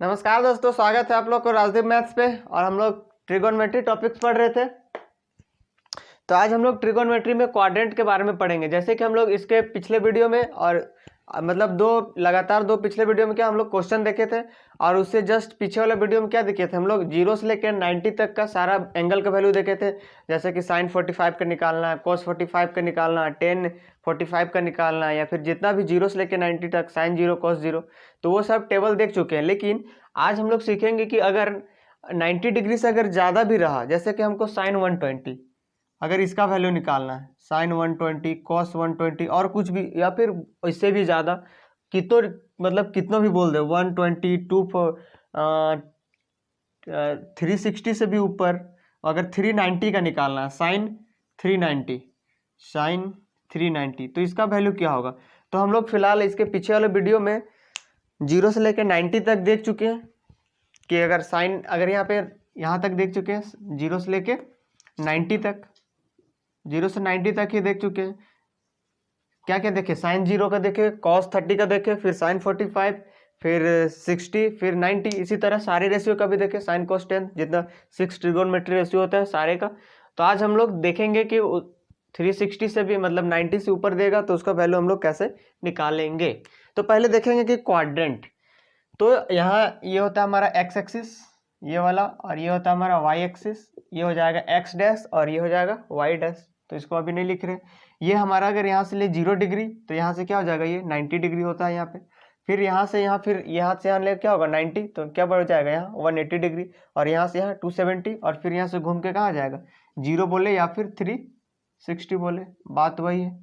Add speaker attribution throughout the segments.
Speaker 1: नमस्कार दोस्तों, स्वागत है आप लोग को राजदीप मैथ्स पे। और हम लोग ट्रिगोनोमेट्री टॉपिक्स पढ़ रहे थे। तो आज हम लोग ट्रिगोनोमेट्री में क्वाड्रेंट के बारे में पढ़ेंगे। जैसे कि हम लोग इसके पिछले वीडियो में और मतलब दो पिछले वीडियो में क्या हम लोग क्वेश्चन देखे थे, और उससे जस्ट पीछे वाले वीडियो में क्या देखे थे हम लोग, 0 से लेकर 90 तक का सारा एंगल का वैल्यू देखे थे। जैसे कि sin 45 का निकालना, cos 45 का निकालना, tan 45 का निकालना, या फिर जितना भी 0 से लेकर 90 तक sin 0 cos 0, तो वो सब टेबल देख चुके हैं। लेकिन आज हम लोग सीखेंगे कि अगर 90 डिग्री से अगर ज़्यादा भी रहा, जैसे कि हमको sin 120 अगर इसका वैल्यू निकालना है, sin 120 cos 120 और कुछ भी, या फिर इससे भी ज़्यादा कितनों भी बोल दे, 120 360 से भी ऊपर, अगर 390 का निकालना है, sin 390, तो इसका वैल्यू क्या होगा। तो हम लोग फिलहाल इसके पीछे वाले वीडियो में 0 से लेकर 90 तक देख चुके हैं कि अगर साइन, अगर यहाँ तक देख चुके हैं, 0 से लेके 90 तक, 0 से 90 तक ही देख चुके हैं। क्या क्या देखे, साइन 0 का देखे, कॉस 30 का देखे, फिर साइन 45, फिर 60, फिर 90, इसी तरह सारे रेशियो का भी देखे, साइन कॉस 10, जितना 6 ट्रिगोनोमेट्री रेशियो होता है सारे का। तो आज हम लोग देखेंगे कि 360 से भी मतलब 90 से ऊपर देगा तो उसका वैल्यू हम लोग कैसे निकालेंगे। तो पहले देखेंगे कि क्वाड्रेंट, तो यहाँ ये होता है हमारा एक्स एक्सिस ये वाला, और ये होता है हमारा वाई एक्सिस, ये हो जाएगा एक्स डैश और ये हो जाएगा वाई डैश। तो इसको अभी नहीं लिख रहे। ये हमारा अगर यहाँ से ले 0 डिग्री, तो यहाँ से क्या हो जाएगा, ये 90 डिग्री होता है यहाँ पे। फिर यहाँ से यहाँ, फिर यहाँ से यहाँ ले क्या होगा 90, तो क्या बढ़ जाएगा यहाँ 180 डिग्री, और यहाँ से यहाँ 270, और फिर यहाँ से घूम के कहाँ जाएगा, 0 बोले या फिर 360 बोले, बात वही है।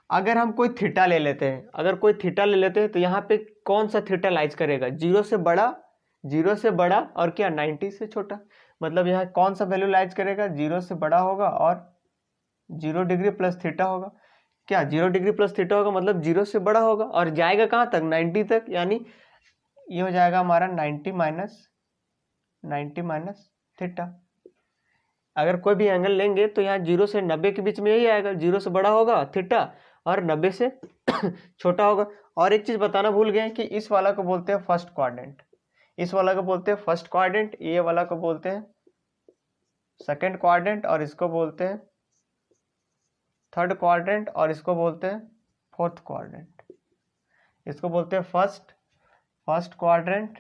Speaker 1: अगर हम कोई थीटा ले लेते हैं, तो यहाँ पे कौन सा थीटा लाइज करेगा, 0 से बड़ा और क्या 90 से छोटा। मतलब यहाँ कौन सा वैल्यू लाइज करेगा, 0 से बड़ा होगा और 0 डिग्री प्लस थीटा होगा। क्या 0 डिग्री प्लस थीटा होगा, मतलब 0 से बड़ा होगा और जाएगा कहाँ तक, 90 तक। यानी ये हो जाएगा हमारा 90 माइनस थीटा। अगर कोई भी एंगल लेंगे तो यहाँ 0 से 90 के बीच में यही आएगा, 0 से बड़ा होगा थीटा और 90 से छोटा होगा। और एक चीज बताना भूल गए कि इस वाला को बोलते हैं फर्स्ट क्वाड्रेंट, ये वाला को बोलते हैं सेकंड क्वाड्रेंट, और इसको बोलते हैं थर्ड क्वाड्रेंट, और इसको बोलते हैं फोर्थ क्वाड्रेंट। इसको बोलते हैं फर्स्ट क्वाड्रेंट,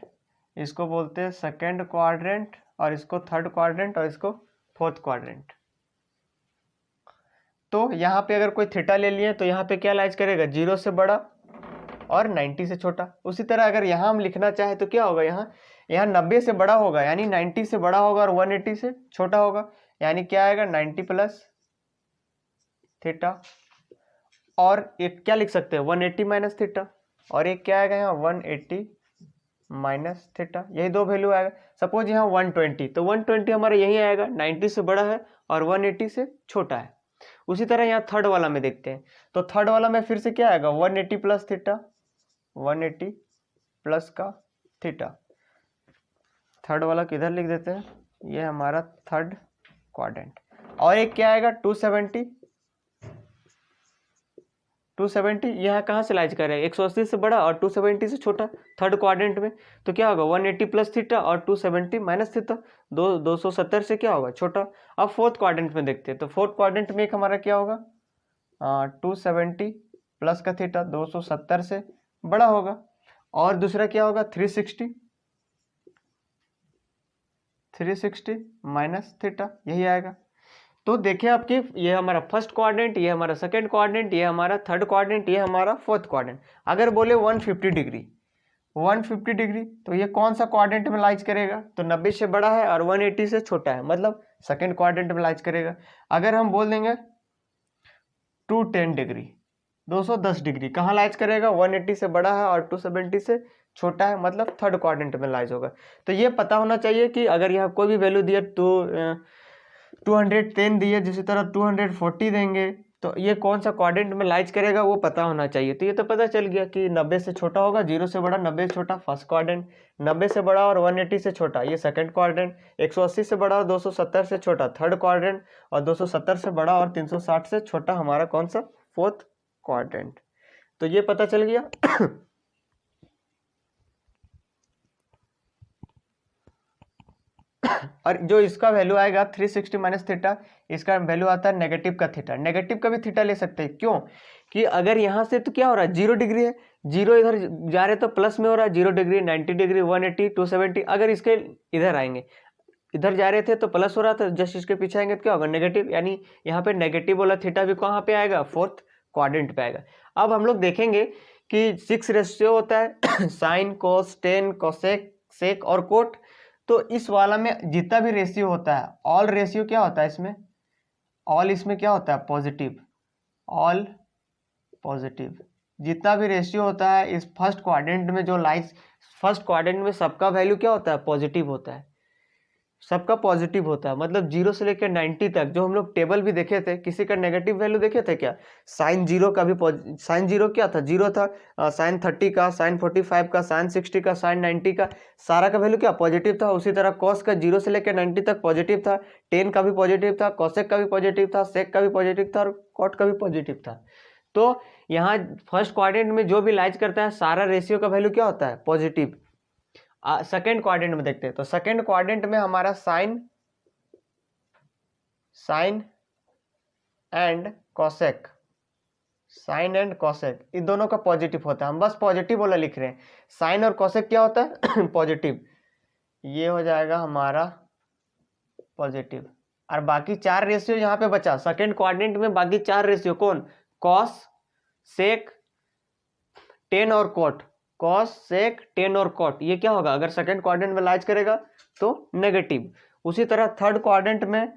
Speaker 1: इसको बोलते हैं सेकंड क्वाड्रेंट, और इसको थर्ड क्वाड्रेंट, और इसको फोर्थ क्वाड्रेंट। तो यहाँ पे अगर कोई थीटा ले लिए तो यहाँ पे क्या लाइज करेगा, 0 से बड़ा और 90 से छोटा। उसी तरह अगर यहाँ हम लिखना चाहे तो क्या होगा, यहाँ 90 से बड़ा होगा यानी 90 से बड़ा होगा, और 180 से छोटा होगा यानी क्या आएगा 90 प्लस थीटा। और एक क्या लिख सकते हैं 180 माइनस थीटा, और एक क्या आएगा यहाँ 180 माइनस थीटा। यही दो वैल्यू आएगा। सपोज यहाँ 120, तो 120 हमारा यही आएगा, 90 से बड़ा है और 180 से छोटा है। उसी तरह यहाँ थर्ड वाला में देखते हैं, तो थर्ड वाला में फिर से क्या आएगा 180 प्लस थीटा, 180 प्लस का थीटा। थर्ड वाला किधर लिख देते हैं, ये हमारा थर्ड क्वाड्रेंट। और एक क्या आएगा 270, यहाँ कहाँ से लाइज करेगा, 180 से बड़ा और 270 से छोटा थर्ड क्वाड्रेंट में। तो क्या होगा 180 प्लस थीटा और 270 माइनस थीटा, 270 से क्या होगा छोटा। अब फोर्थ क्वाड्रेंट में देखते हैं, तो फोर्थ क्वाड्रेंट में एक हमारा क्या होगा 270 प्लस का थीटा, 270 से बड़ा होगा, और दूसरा क्या होगा 360 माइनस थीटा, यही आएगा। तो देखिए आपकी, ये हमारा फर्स्ट क्वाड्रेंट, ये हमारा सेकंड क्वाड्रेंट, ये हमारा थर्ड क्वाड्रेंट, ये हमारा फोर्थ क्वाड्रेंट। अगर बोले 150 डिग्री, तो ये कौन सा क्वाड्रेंट में लाइज करेगा, तो 90 से बड़ा है और 180 से छोटा है, मतलब सेकंड क्वाड्रेंट में लाइज करेगा। अगर हम बोल देंगे 210 डिग्री, 210 डिग्री, कहाँ लाइज करेगा, 180 से बड़ा है और 270 से छोटा है, मतलब थर्ड क्वाड्रेंट में लाइज होगा। तो ये पता होना चाहिए कि अगर यहाँ कोई भी वैल्यू दिया तो 210 दिए, जिसी तरह 240 देंगे, तो ये कौन सा क्वाड्रेंट में लाइज करेगा वो पता होना चाहिए। तो ये तो पता चल गया कि 90 से छोटा होगा, 0 से बड़ा 90 से छोटा फर्स्ट क्वाड्रेंट, 90 से बड़ा और 180 से छोटा ये सेकंड क्वाड्रेंट, 180 से बड़ा और 270 से छोटा थर्ड क्वाड्रेंट, और 270 से बड़ा और 360 से छोटा हमारा कौन सा फोर्थ क्वाड्रेंट। तो ये पता चल गया। और जो इसका वैल्यू आएगा 360 माइनस थीटा, इसका वैल्यू आता है नेगेटिव का थीटा। नेगेटिव का भी थीटा ले सकते हैं, क्यों कि अगर यहाँ से तो क्या हो रहा है 0 डिग्री है, 0 इधर जा रहे तो प्लस में हो रहा है, 0 डिग्री 90 डिग्री 180 270। अगर इसके इधर आएंगे, इधर जा रहे थे तो प्लस हो रहा था, जस्ट इसके पीछे आएंगे तो क्या होगा नेगेटिव, यानी यहाँ पे नेगेटिव वाला थीटा भी कहाँ पे आएगा, फोर्थ क्वाड्रेंट पे आएगा। अब हम लोग देखेंगे कि 6 रेशियो होता है sine cos tan cosec sec और कोट। तो इस वाला में जितना भी रेशियो होता है, ऑल रेशियो क्या होता है इसमें, ऑल इसमें क्या होता है पॉजिटिव, ऑल पॉजिटिव। जितना भी रेशियो होता है इस फर्स्ट क्वाड्रेंट में, जो लाइज फर्स्ट क्वाड्रेंट में सबका वैल्यू क्या होता है पॉजिटिव होता है, सबका पॉजिटिव होता है। मतलब 0 से लेकर 90 तक जो हम लोग टेबल भी देखे थे, किसी का नेगेटिव वैल्यू देखे थे क्या, साइन 0 का भी साइन 0 क्या था, 0 था, साइन 30 का, साइन 45 का, साइन 60 का, साइन 90 का, सारा का वैल्यू क्या पॉजिटिव था। उसी तरह कॉस का 0 से लेकर 90 तक पॉजिटिव था, टेन का भी पॉजिटिव था, कॉसेक का भी पॉजिटिव था, सेक का भी पॉजिटिव था और कॉट का भी पॉजिटिव था। तो यहाँ फर्स्ट क्वाड्रेंट में जो भी लाइज करता है सारा रेशियो का वैल्यू क्या होता है पॉजिटिव। सेकेंड क्वाड्रेंट में देखते हैं, तो सेकेंड क्वाड्रेंट में हमारा sine and cosec, sine and cosec इन दोनों का पॉजिटिव होता है। हम बस पॉजिटिव वाला लिख रहे हैं, साइन और कॉसेक क्या होता है पॉजिटिव, ये हो जाएगा हमारा पॉजिटिव। और बाकी 4 रेशियो यहाँ पे बचा सेकेंड क्वाड्रेंट में, बाकी 4 रेशियो कौन, कॉस सेक टेन और कॉट, कॉस सेक टेन और कॉट, ये क्या होगा अगर सेकंड क्वाड्रेंट में लाइज करेगा तो नेगेटिव। उसी तरह थर्ड क्वाड्रेंट में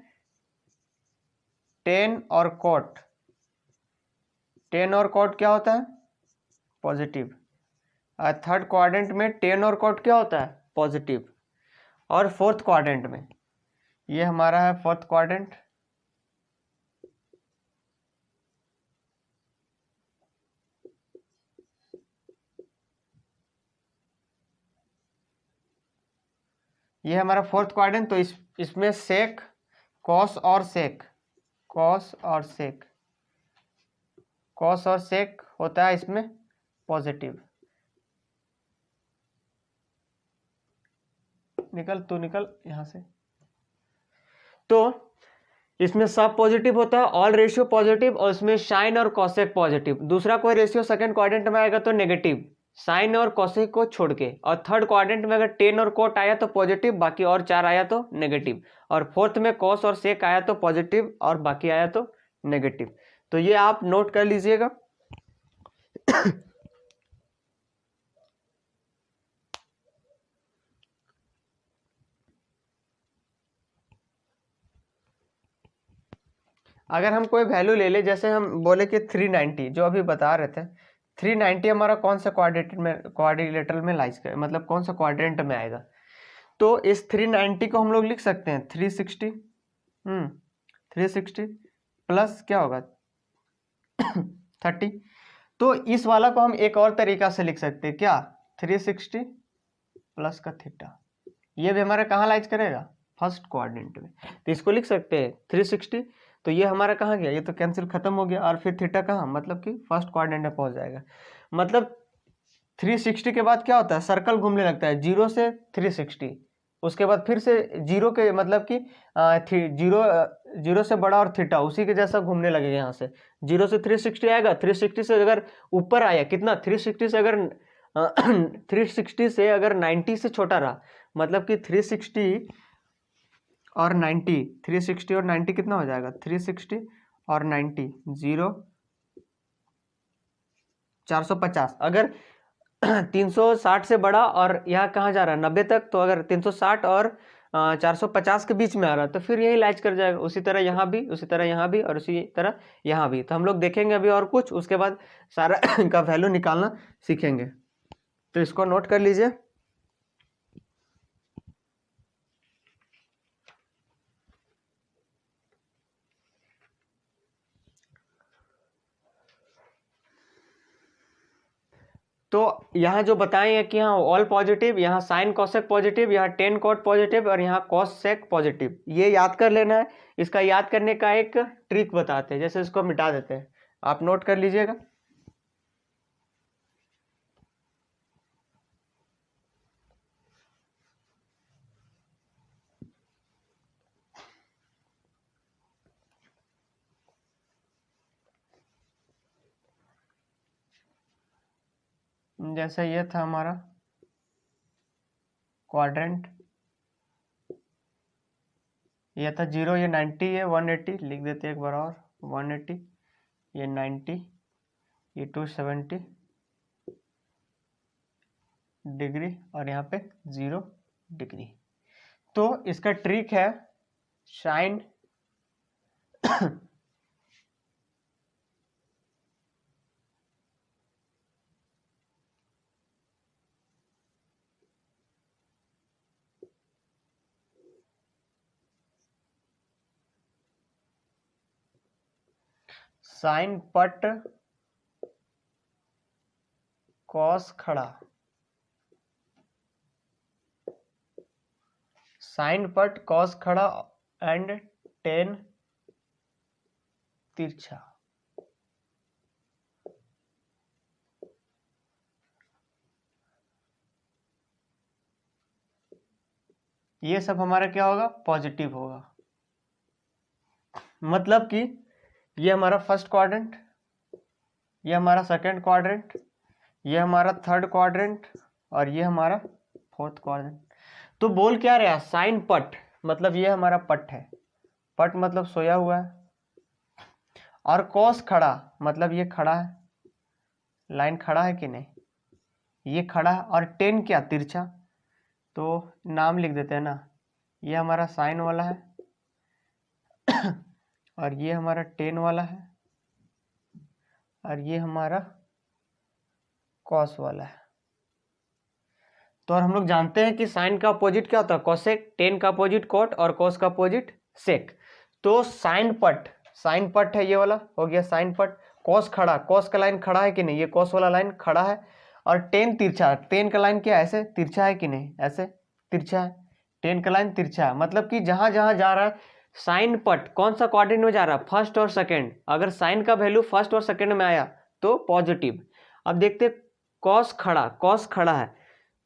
Speaker 1: टेन और कॉट, टेन और कॉट क्या होता है पॉजिटिव। और थर्ड क्वाड्रेंट में टेन और कॉट क्या होता है पॉजिटिव। और फोर्थ क्वाड्रेंट में, ये हमारा है फोर्थ क्वाड्रेंट, ये हमारा फोर्थ क्वाड्रेंट। तो इसमें सेक कॉस और सेक, कॉस और सेक, कॉस और सेक होता है इसमें पॉजिटिव। निकल तू निकल यहां से। तो इसमें सब पॉजिटिव होता है, ऑल रेशियो पॉजिटिव, और इसमें साइन और कॉसेक पॉजिटिव। दूसरा कोई रेशियो सेकंड क्वाड्रेंट में आएगा तो नेगेटिव, साइन और कॉसेक को छोड़ के। और थर्ड क्वाड्रेंट में अगर टेन और कोट आया तो पॉजिटिव, बाकी और 4 आया तो नेगेटिव। और फोर्थ में कॉस और सेक आया तो पॉजिटिव और बाकी आया तो नेगेटिव। तो ये आप नोट कर लीजिएगा। अगर हम कोई वैल्यू ले ले, जैसे हम बोले कि 390 जो अभी बता रहे थे, 390 हमारा कौन सा क्वाड्रिलेटरल में लाइज कर, मतलब कौन सा क्वाड्रेंट में आएगा। तो इस 390 को हम लोग लिख सकते हैं 360, 360 प्लस क्या होगा 30। तो इस वाला को हम एक और तरीका से लिख सकते हैं क्या, 360 प्लस का थीटा, ये भी हमारा कहाँ लाइज करेगा फर्स्ट क्वाड्रेंट में। तो इसको लिख सकते हैं 360, तो ये हमारा कहाँ गया, ये तो कैंसिल खत्म हो गया। और फिर थीटा कहाँ, मतलब कि फर्स्ट क्वाड्रेंट में पहुंच जाएगा। मतलब 360 के बाद क्या होता है सर्कल घूमने लगता है, 0 से 360, उसके बाद फिर से 0 के मतलब कि 0 से बड़ा और थीटा उसी के जैसा घूमने लगेगा। यहाँ से 0 से 360 आएगा, 360 से अगर ऊपर आया कितना, 360 से अगर 360 से अगर 90 से छोटा रहा, मतलब कि 360 और 90, 360 और 90 कितना हो जाएगा, 360 और 90 0 450। अगर 360 से बड़ा और यहाँ कहाँ जा रहा है 90 तक, तो अगर 360 और 450 के बीच में आ रहा है तो फिर यही लाइज कर जाएगा। उसी तरह यहाँ भी, उसी तरह यहाँ भी और उसी तरह यहाँ भी। तो हम लोग देखेंगे अभी और कुछ, उसके बाद सारा का वैल्यू निकालना सीखेंगे। तो इसको नोट कर लीजिए। तो यहाँ जो बताए हैं कि यहाँ ऑल पॉजिटिव, यहाँ साइन कॉसेक पॉजिटिव, यहाँ टेन कॉट पॉजिटिव और यहाँ कॉस सेक पॉजिटिव, ये याद कर लेना है। इसका याद करने का एक ट्रिक बताते हैं, जैसे इसको मिटा देते हैं, आप नोट कर लीजिएगा। जैसे ये था हमारा क्वाड्रेंट, ये था 0, ये 90 है, 180 लिख देते हैं एक बार और, 180, ये 90, ये 270 डिग्री और यहाँ पे 0 डिग्री। तो इसका ट्रिक है साइन साइन पट कॉस खड़ा, साइन पट कॉस खड़ा एंड टेन तिरछा। ये सब हमारा क्या होगा, पॉजिटिव होगा। मतलब कि ये हमारा फर्स्ट क्वाड्रेंट, ये हमारा सेकंड क्वाड्रेंट, ये हमारा थर्ड क्वाड्रेंट और ये हमारा फोर्थ क्वाड्रेंट। तो बोल क्या रहा, साइन पट मतलब ये हमारा पट है, पट मतलब सोया हुआ है, और कॉस खड़ा मतलब ये खड़ा है, लाइन खड़ा है कि नहीं, ये खड़ा है, और टेन क्या, तिरछा। तो नाम लिख देते हैं ना, ये हमारा साइन वाला है और ये हमारा टेन वाला है और ये हमारा कॉस वाला है। तो और हम लोग जानते हैं कि साइन का अपोजिट क्या होता है, कोसेक, टेन का अपोजिट कॉट और कॉस का अपोजिट सेक। तो साइन पट है, ये वाला हो गया साइन पट। कॉस खड़ा, कॉस का लाइन खड़ा है कि नहीं, ये कॉस वाला लाइन खड़ा है। और टेन तिरछा, टेन का लाइन क्या ऐसे तिरछा है कि नहीं, ऐसे तिरछा है, टेन का लाइन तिरछा है। मतलब कि जहां जहां जा रहा है साइन पट, कौन सा क्वाड्रेंट में जा रहा है, फर्स्ट और सेकेंड। अगर साइन का वैल्यू फर्स्ट और सेकेंड में आया तो पॉजिटिव। अब देखते कॉस खड़ा है,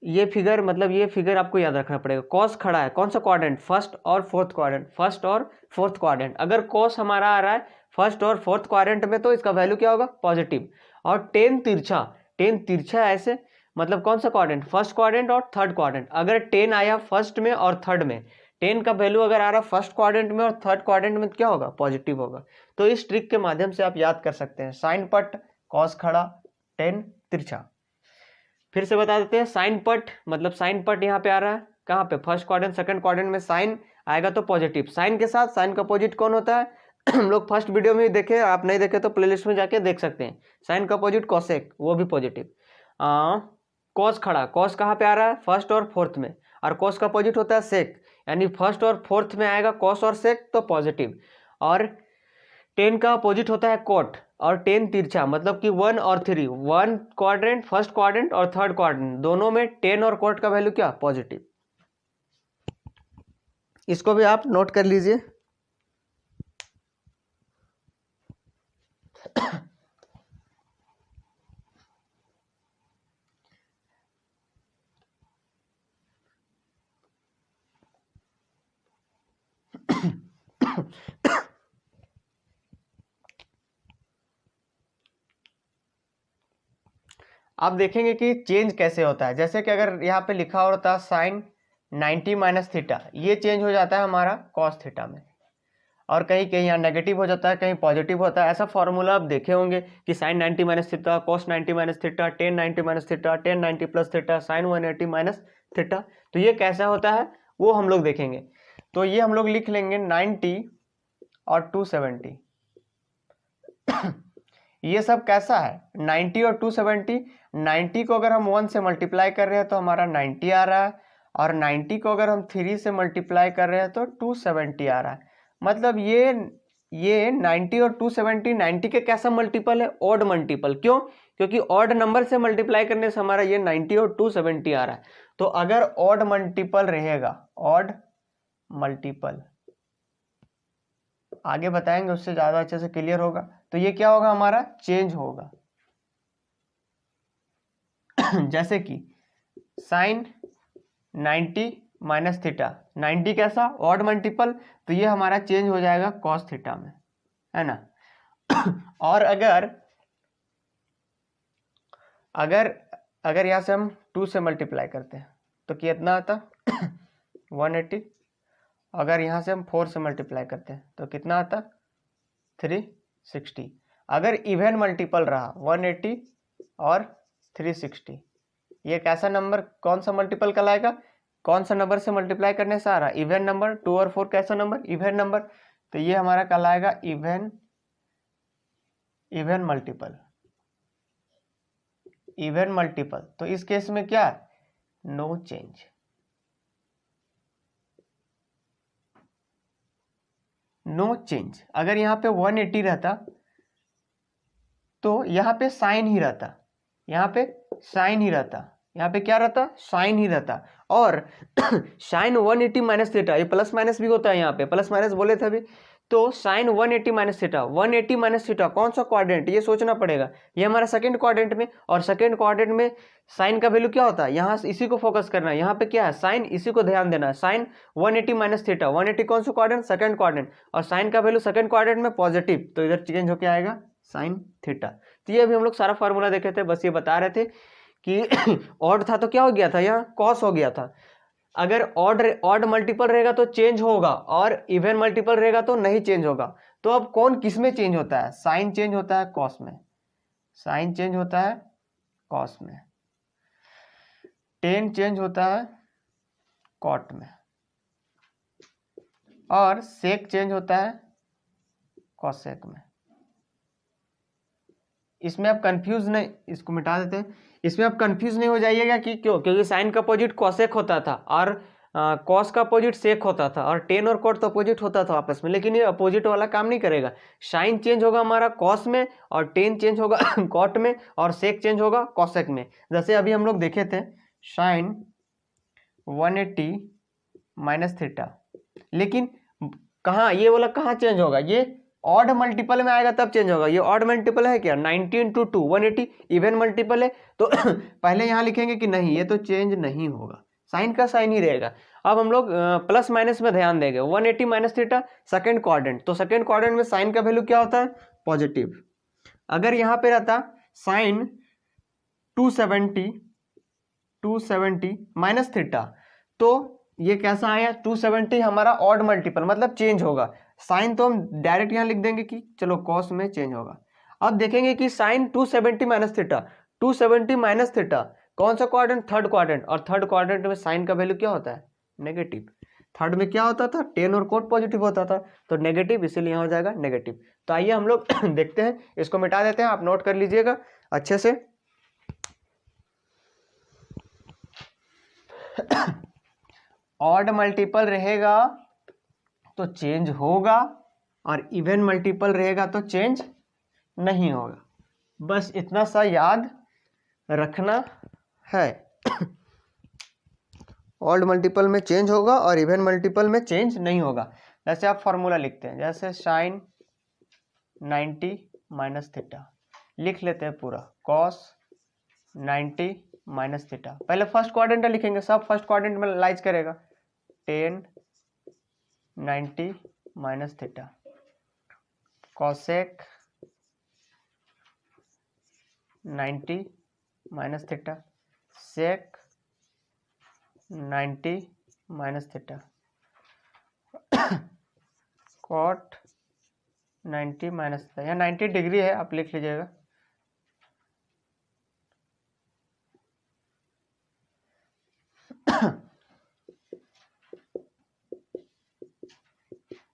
Speaker 1: ये फिगर, मतलब ये फिगर आपको याद रखना पड़ेगा। कॉस खड़ा है, कौन सा क्वाड्रेंट, फर्स्ट और फोर्थ क्वाड्रेंट, फर्स्ट और फोर्थ क्वाड्रेंट। अगर कॉस हमारा आ रहा है फर्स्ट और फोर्थ क्वाड्रेंट में तो इसका वैल्यू क्या होगा, पॉजिटिव। और टेन तिरछा ऐसे, मतलब कौन सा क्वाड्रेंट, फर्स्ट क्वाड्रेंट और थर्ड क्वाड्रेंट। अगर टेन आया फर्स्ट में और थर्ड में, टेन का वैल्यू अगर आ रहा है फर्स्ट क्वाड्रेंट में और थर्ड क्वाड्रेंट में, क्या होगा, पॉजिटिव होगा। तो इस ट्रिक के माध्यम से आप याद कर सकते हैं, साइन पट, कॉस खड़ा, टेन तिरछा। फिर से बता देते हैं, साइन पट मतलब साइन पट यहाँ पे आ रहा है कहाँ पे, फर्स्ट क्वाड्रेंट सेकंड क्वाड्रेंट में साइन आएगा तो पॉजिटिव। साइन के साथ साइन का अपोजिट कौन होता है हम लोग फर्स्ट वीडियो में देखे, आप नहीं देखे तो प्लेलिस्ट में जाके देख सकते हैं। साइन का अपोजिट कोसेक, वो भी पॉजिटिव। कॉस खड़ा, कॉस कहाँ पे आ रहा है, फर्स्ट और फोर्थ में, और कॉस का अपोजिट होता है सेक, यानी फर्स्ट और फोर्थ में आएगा कॉस और सेक तो पॉजिटिव। और टेन का अपोजिट होता है कॉट, और टेन तिरछा, मतलब कि 1 और 3, 1 क्वाड्रेंट, फर्स्ट क्वाड्रेंट और थर्ड क्वाड्रेंट, दोनों में टेन और कॉट का वैल्यू क्या, पॉजिटिव। इसको भी आप नोट कर लीजिए। आप देखेंगे कि चेंज कैसे होता है। जैसे कि अगर यहाँ पे लिखा होता साइन 90 माइनस थीटा, ये चेंज हो जाता है हमारा कॉस थीटा में, और कहीं कहीं यहाँ नेगेटिव हो जाता है, कहीं पॉजिटिव होता है। ऐसा फॉर्मूला आप देखे होंगे कि sine 90 minus theta, cos 90 minus theta, tan 90 minus theta, tan 90 plus theta, sine 180 minus theta. तो ये कैसा होता है वो हम लोग देखेंगे। तो ये हम लोग लिख लेंगे 90 और 270 ये सब कैसा है, 90 और 270। 90 को अगर हम 1 से मल्टीप्लाई कर रहे हैं तो हमारा 90 आ रहा है, और 90 को अगर हम 3 से मल्टीप्लाई कर रहे हैं तो 270 आ रहा है। मतलब ये 90 और 270 90 के कैसा मल्टीपल है, ऑड मल्टीपल। क्यों, क्योंकि ऑड नंबर से मल्टीप्लाई करने से हमारा ये 90 और 270 आ रहा है। तो अगर ऑड मल्टीपल रहेगा, ऑड मल्टीपल आगे बताएंगे, उससे ज्यादा अच्छे से क्लियर होगा। तो ये क्या होगा, हमारा चेंज होगा जैसे कि साइन 90 माइनस थीटा, 90 कैसा, ऑड मल्टीपल, तो ये हमारा चेंज हो जाएगा कॉस थीटा में, है ना और अगर अगर यहाँ से हम 2 से मल्टीप्लाई करते हैं तो कितना आता 180। अगर यहाँ से हम 4 से मल्टीप्लाई करते हैं तो कितना आता 360। अगर इवन मल्टीपल रहा 180 और 360, ये कैसा नंबर, कौन सा मल्टीपल कहलाएगा, कौन सा नंबर से मल्टीप्लाई करने से आ रहा, इवन नंबर। 2 और 4 कैसा नंबर, इवन नंबर, तो ये हमारा कहलाएगा इवन मल्टीपल। इवन मल्टीपल, तो इस केस में क्या है, नो चेंज। No change. अगर यहाँ पे 180 रहता तो यहाँ पे साइन ही रहता, यहाँ पे साइन ही रहता, यहाँ पे क्या रहता, साइन ही रहता। और साइन 180 माइनस थीटा, ये प्लस माइनस भी होता है, यहाँ पे प्लस माइनस बोले थे अभी। तो sine 180 minus theta, 180 minus theta कौन सा क्वाड्रेंट, ये सोचना पड़ेगा। ये हमारा सेकंड क्वाड्रेंट में, और सेकंड क्वाड्रेंट में साइन का वैल्यू क्या होता है, यहाँ इसी को फोकस करना है। यहाँ पे क्या है, साइन, इसी को ध्यान देना है। साइन 180 माइनस थीटा, 180 कौन सा क्वाड्रेंट, सेकंड क्वाड्रेंट, और साइन का वैल्यू सेकंड क्वाड्रेंट में पॉजिटिव, तो इधर चेंज होकर आएगा साइन थीटा। तो ये अभी हम लोग सारा फार्मूला देखे थे, बस ये बता रहे थे कि ऑड था तो क्या हो गया था, यहाँ कॉस हो गया था। अगर ऑड मल्टीपल रहेगा तो चेंज होगा, और इवन मल्टीपल रहेगा तो नहीं चेंज होगा। तो अब कौन किस में चेंज होता है, साइन चेंज होता है कॉस में, साइन चेंज होता है कॉस में, टेन चेंज होता है कॉट में, और सेक चेंज होता है कॉसेक में। इसमें आप कंफ्यूज नहीं, इसको मिटा देते हैं, इसमें आप कंफ्यूज नहीं हो जाइएगा कि क्यों, क्योंकि साइन का अपोजिट कॉसेक होता था, और कॉस का अपोजिट सेक होता था, और टेन और कॉट तो अपोजिट होता था आपस में, लेकिन ये अपोजिट वाला काम नहीं करेगा। साइन चेंज होगा हमारा कॉस में, और टेन चेंज होगा कॉट में, और सेक चेंज होगा कॉसेक में। जैसे अभी हम लोग देखे थे साइन 180 माइनस थीटा, लेकिन कहाँ, ये वाला कहाँ चेंज होगा, ये ऑड मल्टीपल में आएगा तब चेंज होगा। ये ऑड मल्टीपल है क्या, 90 इंटू 2 180, इवन मल्टीपल है, तो पहले यहाँ लिखेंगे कि नहीं, ये तो चेंज नहीं होगा, साइन का साइन ही रहेगा। अब हम लोग प्लस माइनस में ध्यान देंगे। 180 माइनस थीटा सेकेंड क्वाड्रेंट, तो सेकेंड क्वाड्रेंट में साइन का वैल्यू क्या होता है, पॉजिटिव। अगर यहाँ पे रहता साइन 270 माइनस थीटा, तो ये कैसा आया, 270 हमारा ऑड मल्टीपल, मतलब चेंज होगा। साइन तो हम डायरेक्ट यहाँ लिख देंगे कि चलो कॉस में चेंज होगा। अब देखेंगे कि sine 270 minus theta, 270 minus theta कौन सा क्वाड्रेंट, थर्ड क्वाड्रेंट, और थर्ड क्वाड्रेंट में साइन का वैल्यू क्या होता है, नेगेटिव। थर्ड में क्या होता था, टेन और कोट पॉजिटिव होता था, तो नेगेटिव, इसीलिए यहाँ हो जाएगा नेगेटिव। तो आइए हम लोग देखते हैं, इसको मिटा देते हैं, आप नोट कर लीजिएगा अच्छे से। ऑड मल्टीपल रहेगा तो चेंज होगा, और इवन मल्टीपल रहेगा तो चेंज नहीं होगा। बस इतना सा याद रखना है। ऑड मल्टीपल में चेंज होगा और इवन मल्टीपल में चेंज नहीं होगा। जैसे आप फॉर्मूला लिखते हैं, जैसे साइन 90 माइनस थीटा लिख लेते हैं पूरा, कॉस 90 माइनस थीटा। पहले फर्स्ट क्वाड्रेंट लिखेंगे, सब फर्स्ट क्वाड्रेंट में लाइज करेगा, tan 90 minus theta, cosec 90 minus theta, sec 90 minus theta, cot 90 minus theta. यहाँ 90 डिग्री है, आप लिख लीजिएगा।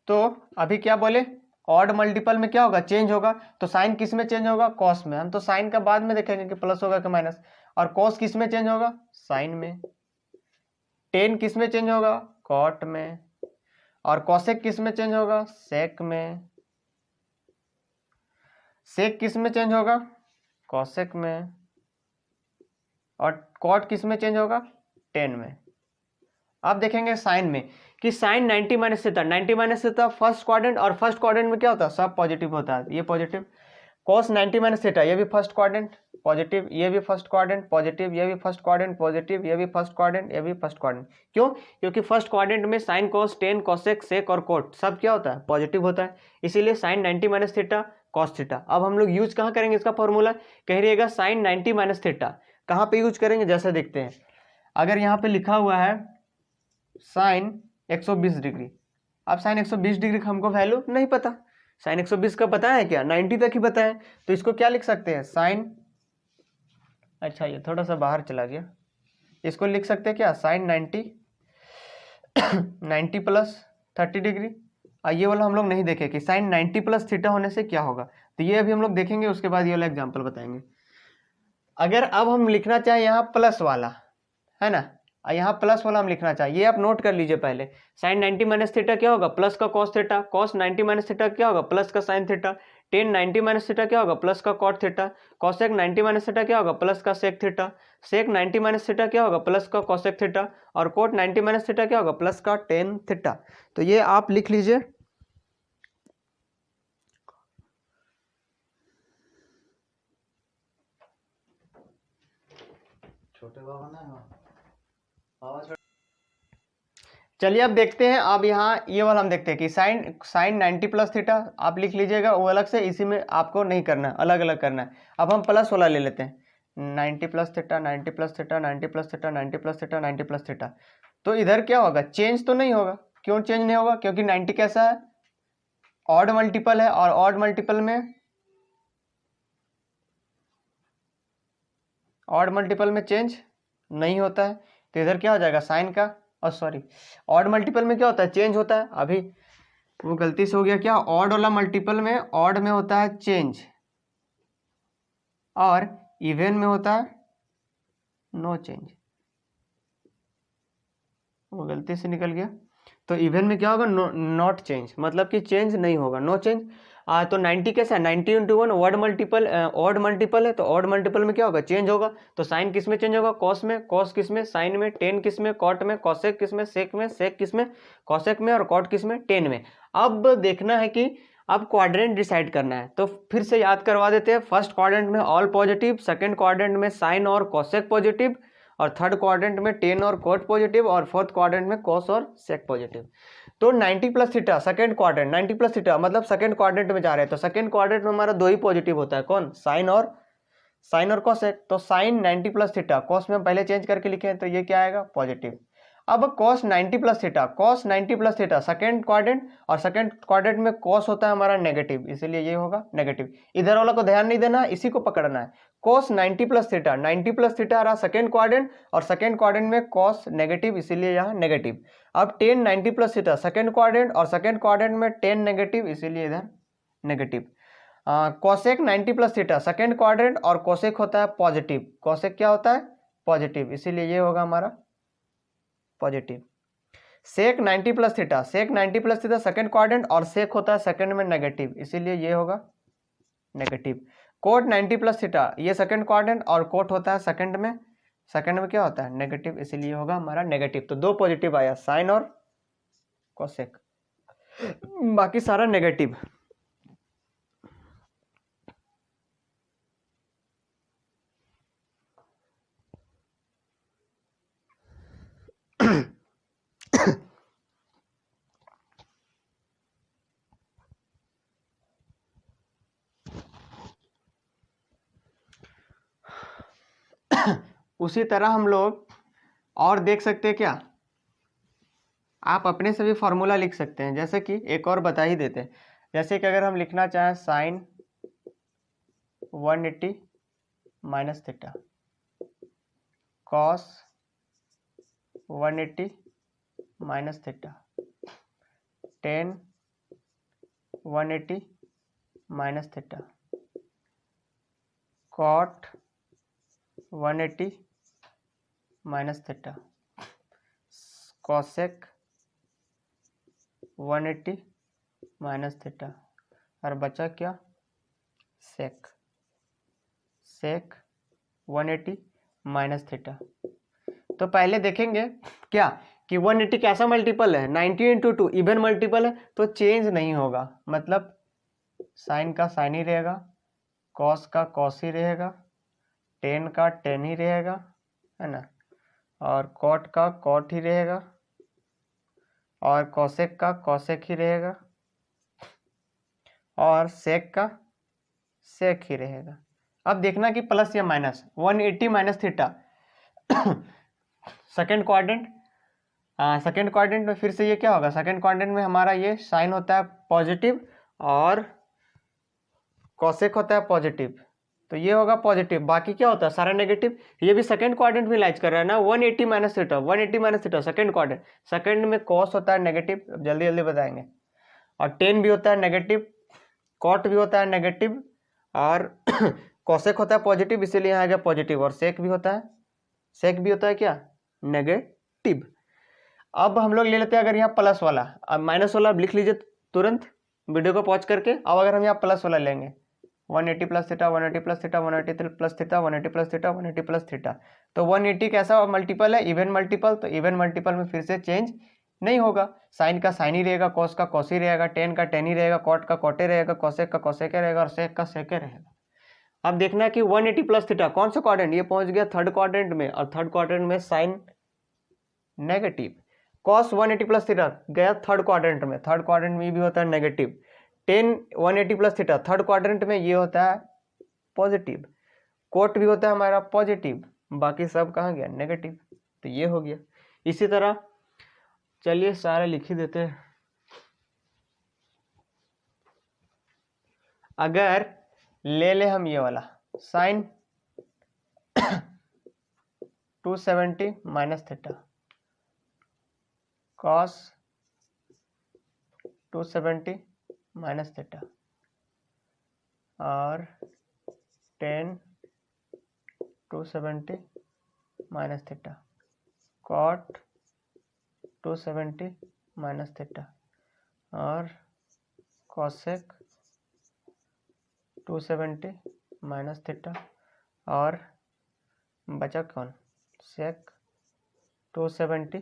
Speaker 1: तो अभी क्या बोले, ऑड मल्टीपल में क्या होगा, चेंज होगा। तो साइन किस में चेंज होगा, कॉस में। हम तो साइन का बाद में देखेंगे कि प्लस होगा कि माइनस। और कॉस किस में चेंज होगा, साइन में। टेन किस में चेंज होगा, कॉट में। और कॉसेक किस में चेंज होगा, सेक में। सेक किस में चेंज होगा, कॉसेक में। और कॉट किस में चेंज होगा, टेन में। अब देखेंगे साइन में कि sine 90 minus theta, 90 minus theta first quadrant, और फर्स्ट क्वाड्रेंट में क्या होता है, सब पॉजिटिव होता है, ये पॉजिटिव। कॉस 90 माइनस थीटा, ये भी फर्स्ट क्वाड्रेंट पॉजिटिव, ये भी फर्स्ट क्वाड्रेंट पॉजिटिव, ये भी फर्स्ट क्वाड्रेंट पॉजिटिव, ये भी फर्स्ट क्वाड्रेंट, ये भी फर्स्ट क्वाड्रेंट। क्यों, क्योंकि फर्स्ट क्वाड्रेंट में sine cos tan cosec sec और कोट सब क्या होता है, पॉजिटिव होता है। इसीलिए sine 90 minus theta cos theta. अब हम लोग यूज कहाँ करेंगे इसका फॉर्मूला, कह रहिएगा साइन 90 माइनस थीटा कहाँ पे यूज करेंगे, जैसे देखते हैं। अगर यहाँ पे लिखा हुआ है साइन 120 डिग्री, अब साइन 120 डिग्री का हमको वैल्यू नहीं पता, साइन 120 का पता है क्या, 90 तक ही पता है, तो इसको क्या लिख सकते हैं, साइन, अच्छा ये थोड़ा सा बाहर चला गया, इसको लिख सकते हैं क्या, साइन 90 प्लस 30 डिग्री। ये वाला हम लोग नहीं देखे कि साइन 90 प्लस थीटा होने से क्या होगा, तो ये अभी हम लोग देखेंगे, उसके बाद ये वाला एग्जाम्पल बताएंगे। अगर अब हम लिखना चाहें यहाँ प्लस वाला, है ना, यहाँ प्लस वाला हम लिखना चाहिए, ये आप नोट कर लीजिए पहले। साइन 90 माइनस थीटा क्या होगा, प्लस का cos theta, cos 90 minus theta क्या होगा, प्लस का sine theta, tan 90 minus theta क्या होगा, प्लस का cot theta, cosec 90 minus theta क्या होगा, प्लस का sec theta, sec 90 minus theta क्या होगा, प्लस का कॉसेक थीटा, और कोट 90 माइनस थीटा क्या होगा, प्लस का टेन थीटा। तो ये आप लिख लीजिए। छोटे बाबा ना, चलिए अब देखते हैं। अब यहाँ ये वाला हम देखते हैं कि साइन 90 प्लस थीटा आप लिख लीजिएगा, वो अलग से, इसी में आपको नहीं करना, अलग अलग करना है। अब हम प्लस वाला ले लेते हैं, 90 plus theta, 90 plus theta, 90 plus theta, 90 plus theta, 90 plus theta. तो इधर क्या होगा, चेंज तो नहीं होगा, क्यों चेंज नहीं होगा, क्योंकि 90 कैसा है, ऑड मल्टीपल है, और ऑड मल्टीपल में चेंज नहीं होता है, तो इधर क्या हो जाएगा, साइन का, और सॉरी ऑड मल्टीपल में क्या होता है, चेंज होता है। अभी वो गलती से हो गया क्या, ऑड वाला मल्टीपल में, ऑड में होता है चेंज, और इवन में होता है नो चेंज, वो गलती से निकल गया। तो इवन में क्या होगा, नॉट चेंज, मतलब कि चेंज नहीं होगा, नो चेंज। तो 90 कैसा है, 90 इंटू 1 ऑड मल्टीपल है, तो ऑड मल्टीपल में क्या होगा, चेंज होगा। तो साइन किस में चेंज होगा, कॉस में, कॉस किस में, साइन में, टेन किस में, कॉट में, कॉसेक किस में, सेक में, सेक किस में, कॉसेक में, और कॉट किस में, टेन में। अब देखना है कि अब क्वाड्रेंट डिसाइड करना है, तो फिर से याद करवा देते हैं। फर्स्ट क्वाड्रेंट में ऑल पॉजिटिव, सेकंड क्वाड्रेंट में साइन और कॉसेक पॉजिटिव, और थर्ड क्वाड्रेंट में टेन और कोट पॉजिटिव, और फोर्थ क्वाड्रेंट में कॉस और सेक पॉजिटिव। तो 90 plus theta second quadrant, 90 plus theta मतलब सेकंड क्वाड्रेंट में जा रहे हैं, तो सेकंड क्वाड्रेंट में हमारा दो ही पॉजिटिव होता है, कौन, साइन और कॉसेक। तो साइन 90 प्लस थीटा, कॉस में हम पहले चेंज करके लिखे हैं, तो ये क्या आएगा, पॉजिटिव। अब cos 90 plus theta, cos 90 plus theta second quadrant, और सेकंड क्वाड्रेंट में कॉस होता है हमारा नेगेटिव, इसलिए ये होगा नेगेटिव। इधर वाला को ध्यान नहीं देना, इसी को पकड़ना है। Cos 90 plus theta, 90 plus theta रहा सेकंड क्वाड्रेंट, और सेकंड क्वाड्रेंट में कॉस नेगेटिव, इसीलिए यहाँ नेगेटिव। अब ten 90 plus theta second quadrant, और सेकंड क्वाड्रेंट में टेन नेगेटिव, इसीलिए इधर negative. Cosec 90 plus theta second quadrant, और कोसेक होता है पॉजिटिव, कोसेक क्या होता है, पॉजिटिव, इसीलिए ये होगा हमारा पॉजिटिव। सेक 90 plus theta, sec 90 plus theta second quadrant, और सेक होता है सेकंड में नेगेटिव, इसीलिए ये होगा नेगेटिव। कोट 90 प्लस थीटा, ये सेकंड क्वाड्रेंट, और कोट होता है सेकंड में क्या होता है, नेगेटिव, इसीलिए होगा हमारा नेगेटिव। तो दो पॉजिटिव आया, साइन और कोसेक, बाकी सारा नेगेटिव। उसी तरह हम लोग और देख सकते हैं क्या, आप अपने से भी फॉर्मूला लिख सकते हैं, जैसे कि एक और बता ही देते हैं। जैसे कि अगर हम लिखना चाहें sine 180 minus theta, cos 180 minus theta, tan 180 minus theta, cot 180 minus theta, cosec 180 minus theta, और बचा क्या, सेक 180 माइनस थीटा। तो पहले देखेंगे क्या कि 180 कैसा मल्टीपल है, 90 इंटू 2 इवन मल्टीपल है, तो चेंज नहीं होगा, मतलब साइन का साइन ही रहेगा, कॉस का कॉस ही रहेगा, टेन का टेन ही रहेगा, है ना, और कॉट का कॉट ही रहेगा, और कॉसेक का कॉसेक ही रहेगा, और सेक का सेक ही रहेगा। अब देखना कि प्लस या minus 180 minus theta second quadrant, second quadrant में फिर से ये क्या होगा, सेकेंड क्वाड्रेंट में हमारा ये साइन होता है पॉजिटिव और कॉसेक होता है पॉजिटिव, तो ये होगा पॉजिटिव, बाकी क्या होता है सारा नेगेटिव। ये भी सेकंड क्वाड्रेंट में लाइज कर रहा है ना, 180 minus theta, 180 minus theta second quadrant, second में कॉस होता है नेगेटिव, जल्दी जल्दी बताएंगे, और टेन भी होता है नेगेटिव, कॉट भी होता है नेगेटिव, और कॉसेक होता है पॉजिटिव, इसीलिए यहाँ आ गया पॉजिटिव, और सेक भी होता है, सेक भी होता है क्या, नेगेटिव। अब हम लोग ले लेते हैं अगर यहाँ प्लस वाला, अब माइनस वाला लिख लीजिए तुरंत वीडियो को पॉज करके। अब अगर हम यहाँ प्लस वाला लेंगे 180 plus theta, 180 plus theta, 180 plus theta, 180 plus theta, 180 plus theta, तो 180 कैसा मल्टीपल है, इवन मल्टीपल, तो इवन मल्टीपल में फिर से चेंज नहीं होगा, साइन का साइन ही रहेगा, कॉस का कॉस ही रहेगा, टेन का टेन ही रहेगा, कॉट का कॉटे रहेगा, कॉसेक का कॉसेक रहेगा, और सेक का सेक रहेगा। अब देखना है कि 180 प्लस थीटा कौन सा क्वाड्रेंट, ये पहुंच गया थर्ड क्वाड्रेंट में, और थर्ड क्वाड्रेंट में sine negative, cos 180 plus theta गया थर्ड क्वाड्रेंट में, थर्ड क्वाड्रेंट में भी होता है negative, tan 180 plus theta third quadrant में ये होता है पॉजिटिव, कोट भी होता है हमारा पॉजिटिव, बाकी सब कहाँ गया नेगेटिव, तो ये हो गया। इसी तरह चलिए सारे लिख ही देते हैं। अगर ले ले हम ये वाला sine 270 minus theta, cos 270 minus theta, और tan 270 minus theta, cot 270 minus theta, और कॉसेक 270 माइनस थीटा, और बचा कौन, सेक 270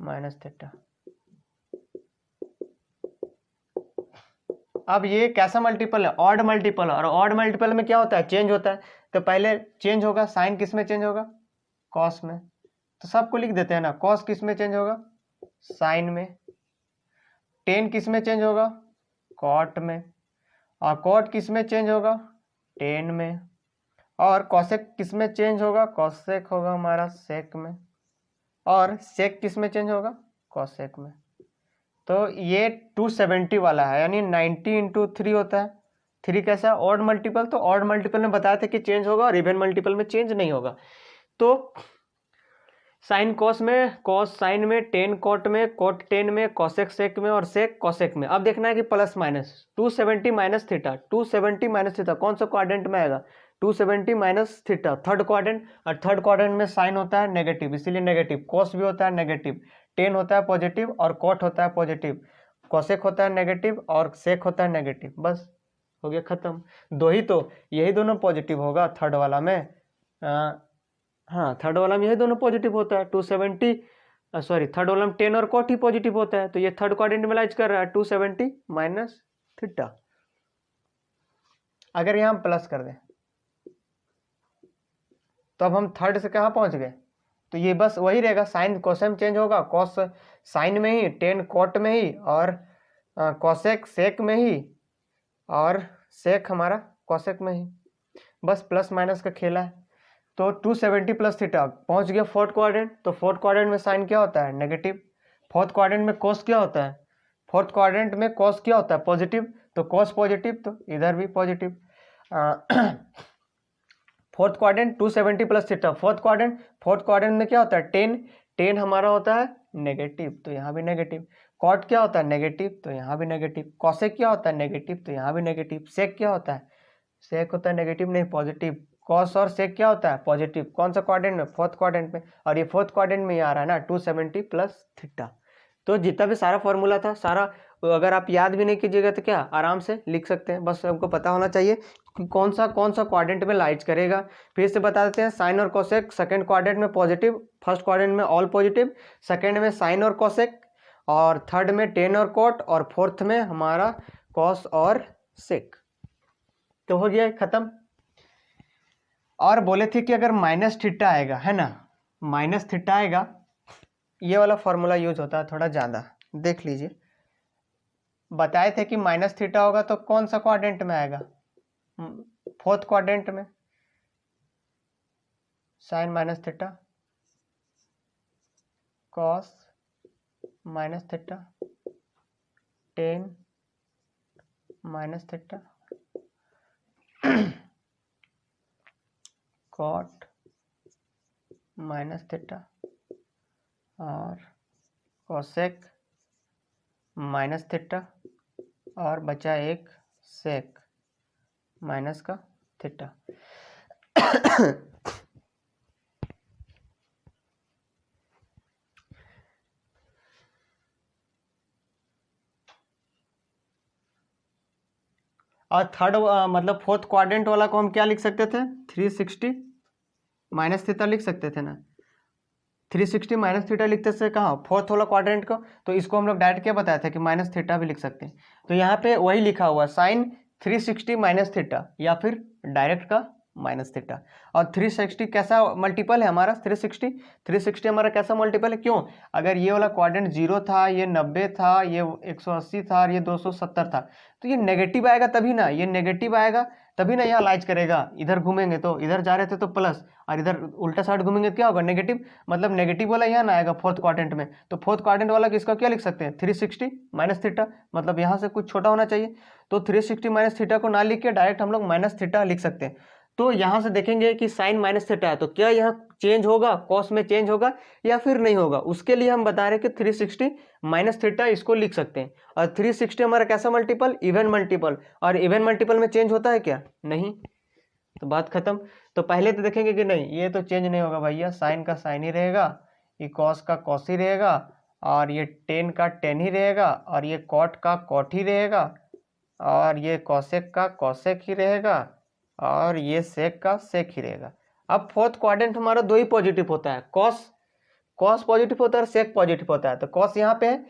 Speaker 1: माइनस थीटा। अब ये कैसा मल्टीपल है, ऑड मल्टीपल, और ऑड मल्टीपल में क्या होता है, चेंज होता है, तो पहले चेंज होगा साइन किस में चेंज होगा, कॉस में, तो सबको लिख देते हैं ना, कॉस किस में चेंज होगा, साइन में, टेन किस में चेंज होगा, कॉट में, और कॉट किस में चेंज होगा, टेन में, और कॉसेक किस में चेंज होगा, कॉसेक होगा हमारा सेक में, और सेक किस में चेंज होगा, कॉसेक में। तो ये 270 वाला है, यानी 90 इंटू 3 होता है, 3 कैसा ऑड मल्टीपल, तो ऑड मल्टीपल में बताया था कि चेंज होगा, और इवन मल्टीपल में चेंज नहीं होगा। तो साइन कॉस में, कॉस साइन में, टेन कॉट में, कॉट टेन में, कॉसेक सेक में, और सेक कॉसेक में। अब देखना है कि plus minus 270 minus theta, 270 minus theta कौन सा क्वाड्रेंट में आएगा, 270 माइनस थीटा थर्ड क्वाड्रेंट, और थर्ड क्वाड्रेंट में साइन होता है नेगेटिव, इसीलिए नेगेटिव, कॉस भी होता है नेगेटिव, टेन होता है पॉजिटिव, और कॉट होता है पॉजिटिव, कॉसेक होता है नेगेटिव, और सेक होता है नेगेटिव, बस हो गया खत्म। दो ही तो, यही दोनों पॉजिटिव होगा थर्ड वाला में, हाँ थर्ड वाला में यही दोनों पॉजिटिव होता है, 270 सॉरी थर्ड वाला में टेन और कॉट ही पॉजिटिव होता है, तो ये थर्ड क्वाड्रेंट में लाइज कर रहा है 270 माइनस थीटा। अगर यहाँ हम प्लस कर दें तो अब हम थर्ड से कहाँ पहुंच गए, तो ये बस वही रहेगा, साइन कोसेम चेंज होगा, कॉस साइन में ही, टेन कॉट में ही, और कॉसेक सेक में ही, और सेक हमारा कॉसेक में ही, बस प्लस माइनस का खेला है। तो 270 प्लस थीटा पहुंच गया फोर्थ क्वाड्रेंट, तो फोर्थ क्वाड्रेंट में साइन क्या होता है नेगेटिव, फोर्थ क्वाड्रेंट में कॉस क्या होता है, फोर्थ क्वाड्रेंट में कॉस क्या होता है पॉजिटिव, तो कॉस पॉजिटिव, तो इधर भी positive. Fourth quadrant 270 plus theta, fourth quadrant में क्या होता है टेन, टेन हमारा होता है नेगेटिव, तो यहाँ भी नेगेटिव, कॉट क्या होता है नेगेटिव, तो यहाँ भी नेगेटिव, कॉसेक क्या होता है नेगेटिव, तो यहाँ भी नेगेटिव, सेक क्या होता है, सेक होता है नेगेटिव नहीं पॉजिटिव, कॉस और सेक क्या होता है पॉजिटिव, कौन सा क्वाड्रेंट में, फोर्थ क्वाड्रेंट में, और ये फोर्थ क्वाड्रेंट में आ रहा है ना 270 प्लस थीटा। तो जितना भी सारा फॉर्मूला था सारा, अगर आप याद भी नहीं कीजिएगा तो क्या आराम से लिख सकते हैं, बस हमको पता होना चाहिए कि कौन सा क्वाड्रेंट में लाइज करेगा। फिर से बता देते हैं, साइन और कोसेक सेकंड क्वाड्रेंट में पॉजिटिव, फर्स्ट क्वाड्रेंट में ऑल पॉजिटिव, सेकंड में साइन और कोसेक, और थर्ड में टेन और कॉट, और फोर्थ में हमारा कॉस और सेक। तो हो गया खत्म। और बोले थे कि अगर माइनस थीटा आएगा, है ना, माइनस थीटा आएगा, ये वाला फॉर्मूला यूज होता है थोड़ा ज़्यादा, देख लीजिए। बताए थे कि माइनस थीटा होगा तो कौन सा क्वाड्रेंट में आएगा, फोर्थ क्वाड्रेंट में sine minus theta cos minus theta tan minus theta cot minus theta और कोसेक माइनस थीटा और बचा एक सेक माइनस का थीटा। और थर्ड मतलब फोर्थ क्वाड्रेंट वाला को हम क्या लिख सकते थे, 360 माइनस थीटा लिख सकते थे ना, 360 माइनस थीटा लिखते थे कहाँ, फोर्थ वाला क्वाड्रेंट को। तो इसको हम लोग डायरेक्ट क्या बताया था कि माइनस थीटा भी लिख सकते हैं। तो यहाँ पे वही लिखा हुआ साइन 360 माइनस थीटा या फिर डायरेक्ट का माइनस थीटा। और 360 कैसा मल्टीपल है हमारा, 360 हमारा कैसा मल्टीपल है, क्यों, अगर ये वाला क्वाड्रेंट 0 था, ये 90 था, ये 180 था और ये 270 था, तो ये नेगेटिव आएगा तभी ना, ये नेगेटिव आएगा तभी ना यहाँ लाइज करेगा। इधर घूमेंगे तो इधर जा रहे थे तो प्लस, और इधर उल्टा साइड घूमेंगे तो क्या होगा, नेगेटिव। मतलब नेगेटिव वाला यहाँ ना आएगा फोर्थ क्वाड्रेंट में। तो फोर्थ क्वाड्रेंट वाला इसका क्या लिख सकते हैं, 360 माइनस थीटा, मतलब यहाँ से कुछ छोटा होना चाहिए। तो 360 माइनस थीटा को ना लिख के डायरेक्ट हम लोग माइनस थीटा लिख सकते हैं। तो यहाँ से देखेंगे कि साइन माइनस थीटा है तो क्या यहाँ चेंज होगा, कॉस में चेंज होगा या फिर नहीं होगा, उसके लिए हम बता रहे हैं कि 360 माइनस थीटा इसको लिख सकते हैं। और 360 हमारा कैसा मल्टीपल, इवन मल्टीपल, और इवन मल्टीपल में चेंज होता है क्या, नहीं, तो बात खत्म। तो पहले तो देखेंगे कि नहीं ये तो चेंज नहीं होगा भैया, साइन का साइन ही रहेगा, ये कॉस का कॉस ही रहेगा, और ये टेन का टेन ही रहेगा, और ये कॉट का कॉट ही रहेगा, और ये कॉसेक का कॉसेक ही रहेगा, और ये सेक का सेक ही रहेगा। अब फोर्थ क्वाड्रेंट हमारा दो ही पॉजिटिव होता है, कॉस पॉजिटिव होता है और सेक पॉजिटिव होता है। तो कॉस यहाँ पे है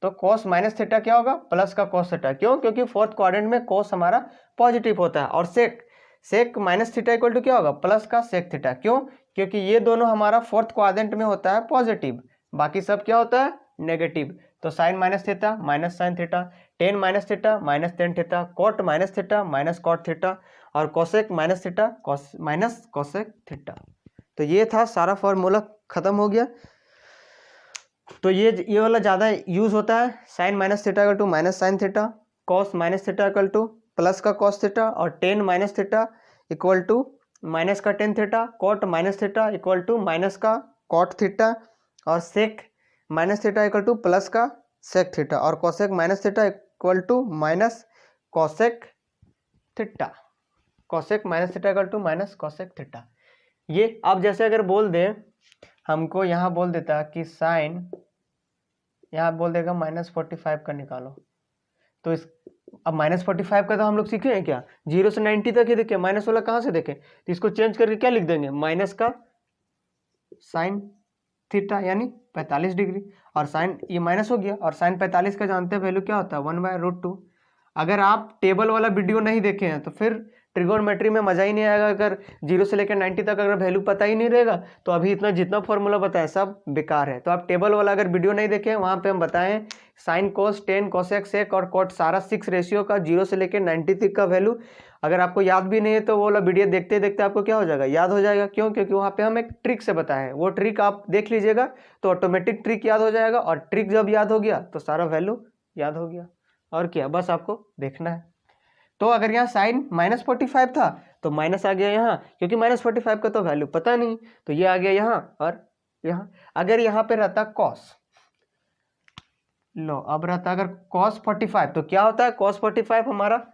Speaker 1: तो कॉस माइनस थीटा क्या होगा, प्लस का कॉस थीटा, क्यों, क्योंकि फोर्थ क्वाड्रेंट में कॉस हमारा पॉजिटिव होता है। और sec minus theta equal to क्या होगा, प्लस का सेक थीटा, क्यों, क्योंकि ये दोनों हमारा फोर्थ क्वाड्रेंट में होता है पॉजिटिव, बाकी सब क्या होता है नेगेटिव। तो sine minus theta minus sine theta, tan minus theta minus tan theta, cot minus theta minus cot theta, और cosec minus theta minus cosec theta. तो ये था सारा फॉर्मूला, खत्म हो गया। तो ये वाला ज़्यादा यूज होता है, sine minus theta equal to minus sine theta, cos minus theta equal to plus का कॉस थीटा, और tan minus theta equal to minus का tan theta, cot minus theta equal to minus का cot theta, और sec minus theta equal to plus का sec theta, और cosec minus theta equal to minus cosec theta, cosec minus theta equal to minus cosec theta. ये अब जैसे अगर बोल दे हमको, यहाँ बोल देता कि साइन, यहाँ बोल देगा -45 का निकालो, तो इस अब -45 का तो हम लोग सीखे हैं क्या, 0 से 90 तक ही देखे, माइनस वाला कहाँ से देखे, तो इसको चेंज करके क्या लिख देंगे, माइनस का साइन थीटा यानी 45 डिग्री, और साइन ये माइनस हो गया, और साइन 45 का जानते हैं वैल्यू क्या होता है, 1/√2। अगर आप टेबल वाला वीडियो नहीं देखे हैं तो फिर ट्रिगोनोमेट्री में मजा ही नहीं आएगा। अगर 0 से लेकर 90 तक अगर वैल्यू पता ही नहीं रहेगा तो अभी इतना जितना फॉर्मूला बताया सब बेकार है। तो आप टेबल वाला अगर वीडियो नहीं देखें, वहाँ पे हम बताएं sine cos tan cosec sec और कॉट सारा 6 रेशियो का 0 से लेकर 90 तक का वैल्यू अगर आपको याद भी नहीं है तो वो वाला वीडियो देखते देखते आपको क्या हो जाएगा, याद हो जाएगा। क्यों, क्योंकि वहाँ पे हम एक ट्रिक से बताए हैं, वो ट्रिक आप देख लीजिएगा तो ऑटोमेटिक ट्रिक याद हो जाएगा, और ट्रिक जब याद हो गया तो सारा वैल्यू याद हो गया। और क्या, बस आपको देखना है। तो अगर यहाँ साइन -45 था तो माइनस आ गया यहाँ, क्योंकि -45 का तो वैल्यू पता नहीं, तो ये आ गया यहाँ और यहाँ। अगर यहाँ पे रहता कॉस, लो अब रहता अगर cos 45, तो क्या होता है cos 45 हमारा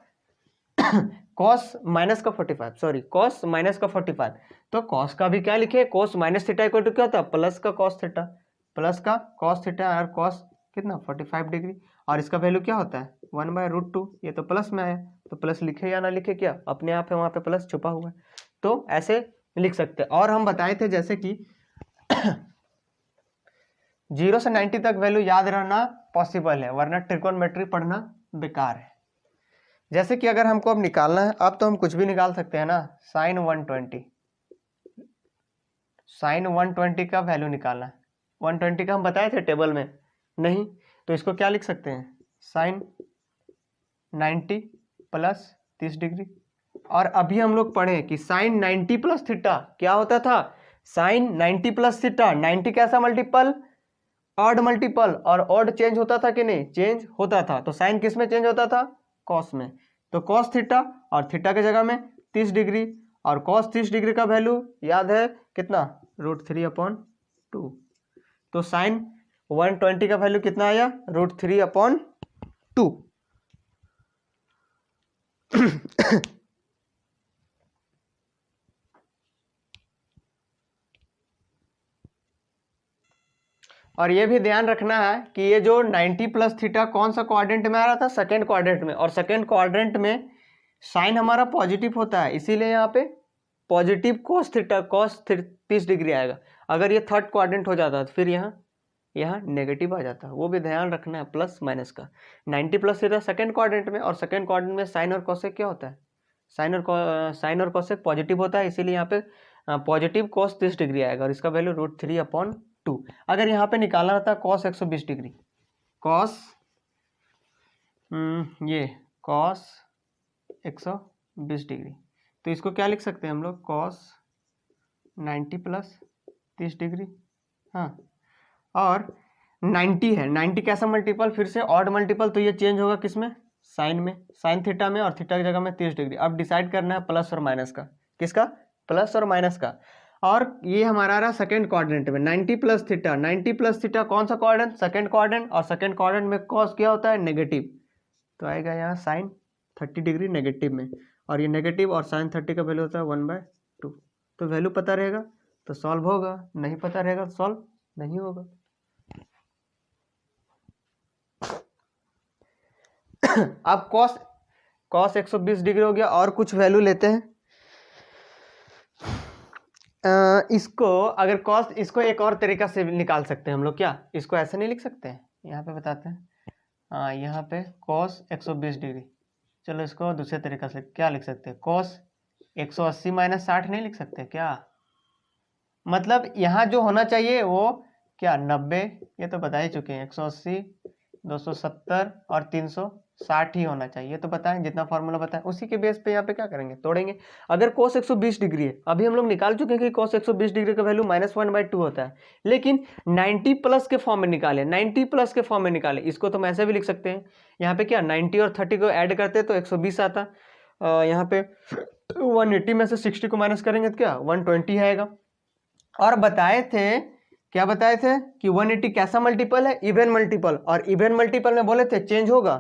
Speaker 1: cos माइनस का 45, सॉरी cos माइनस का 45, तो cos का भी क्या लिखे, cos minus theta equal to क्या होता है, प्लस का cos थीटा, प्लस का cos थीटा और cos कितना 45 डिग्री, और इसका वैल्यू क्या होता है 1/√2। ये तो प्लस में आया तो प्लस लिखे या ना लिखे, क्या अपने आप है वहाँ पे प्लस छुपा हुआ है, तो ऐसे लिख सकते हैं। और हम बताए थे जैसे कि 0 से 90 तक वैल्यू याद रहना पॉसिबल है, वरना ट्रिगोनोमेट्री पढ़ना बेकार है। जैसे कि अगर हमको अब निकालना है, अब तो हम कुछ भी निकाल सकते हैं ना, साइन 120 का वैल्यू निकालना है। 120 का हम बताए थे टेबल में, नहीं तो इसको क्या लिख सकते हैं, साइन 90 प्लस 30 डिग्री, और अभी हम लोग पढ़े कि साइन 90 प्लस थीटा क्या होता था, साइन 90 प्लस थीटा, 90 कैसा मल्टीपल, ऑड मल्टीपल, और ऑड चेंज होता था कि नहीं, चेंज होता था। तो साइन किस में चेंज होता था, कॉस में। तो कॉस थीटा, और थीटा के जगह में 30 डिग्री, और कॉस 30 डिग्री का वैल्यू याद है कितना, √3/2। तो साइन 120 का वैल्यू कितना आया, √3/2। और ये भी ध्यान रखना है कि ये जो 90 प्लस थीटा कौन सा क्वाड्रेंट में आ रहा था, सेकेंड क्वाड्रेंट में, और सेकेंड क्वाड्रेंट में साइन हमारा पॉजिटिव होता है, इसीलिए यहाँ पे positive cos theta, cos 30 degree आएगा। अगर ये थर्ड क्वाड्रेंट हो जाता तो फिर यहाँ नेगेटिव आ जाता, वो भी ध्यान रखना है प्लस माइनस का। 90 प्लस थीटा सेकेंड क्वाड्रेंट में, और सेकेंड क्वाड्रेंट में साइन और कॉसेक क्या होता है, साइन और कॉसेक पॉजिटिव होता है, इसीलिए यहाँ पे पॉजिटिव कॉस 30 डिग्री आएगा, और इसका वैल्यू √3/2। अगर यहाँ पे निकालना था कॉस 120 डिग्री, कॉस ये कॉस 120 डिग्री, तो इसको क्या लिख सकते हैं हम लोग, कॉस 90 प्लस 30 डिग्री, हाँ, और 90 है, 90 कैसा मल्टीपल, फिर से ऑड मल्टीपल, तो ये चेंज होगा किसमें, साइन में, साइन थीटा में, और थीटा की जगह में 30 डिग्री। अब डिसाइड करना है प्लस और माइनस का, किसका, प्लस और माइनस का। और ये हमारा रहा सेकेंड क्वाड्रेंट में 90 प्लस थीटा, 90 प्लस थीटा कौन सा क्वाड्रेंट, सेकेंड क्वाड्रेंट, और सेकेंड क्वाड्रेंट में कॉस क्या होता है, नेगेटिव, तो आएगा यहाँ साइन 30 डिग्री नेगेटिव में, और ये नेगेटिव और साइन 30 का वैल्यू होता है 1/2। तो वैल्यू पता रहेगा तो सॉल्व होगा, नहीं पता रहेगा तो सॉल्व नहीं होगा। अब कॉस 120 डिग्री हो गया, और कुछ वैल्यू लेते हैं। इसको अगर कॉस, इसको एक और तरीका से निकाल सकते हैं हम लोग, क्या इसको ऐसे नहीं लिख सकते हैं, यहाँ पे बताते हैं, हाँ यहाँ पे कॉस 120 डिग्री, चलो इसको दूसरे तरीका से क्या लिख सकते हैं, कॉस 180 - 60 नहीं लिख सकते क्या, मतलब यहाँ जो होना चाहिए वो क्या 90, ये तो बता ही चुके हैं, 180, 270 और 360 ही होना चाहिए, तो बताएं जितना फॉर्मूला बताएं उसी के बेस पे यहाँ पे क्या करेंगे, तोड़ेंगे। अगर cos 120 डिग्री है, अभी हम लोग निकाल चुके हैं कि cos 120 डिग्री का वैल्यू -1/2 होता है, लेकिन 90 प्लस के फॉर्म में निकाले, 90 प्लस के फॉर्म में निकाले, इसको तो हम ऐसे भी लिख सकते हैं, यहाँ पे क्या 90 और 30 को ऐड करते तो 120 आता, यहाँ पे 180 में से 60 को माइनस करेंगे तो क्या 120 आएगा। और बताए थे, क्या बताए थे कि 180 कैसा मल्टीपल है, इवन मल्टीपल, और इवन मल्टीपल में बोले थे चेंज होगा,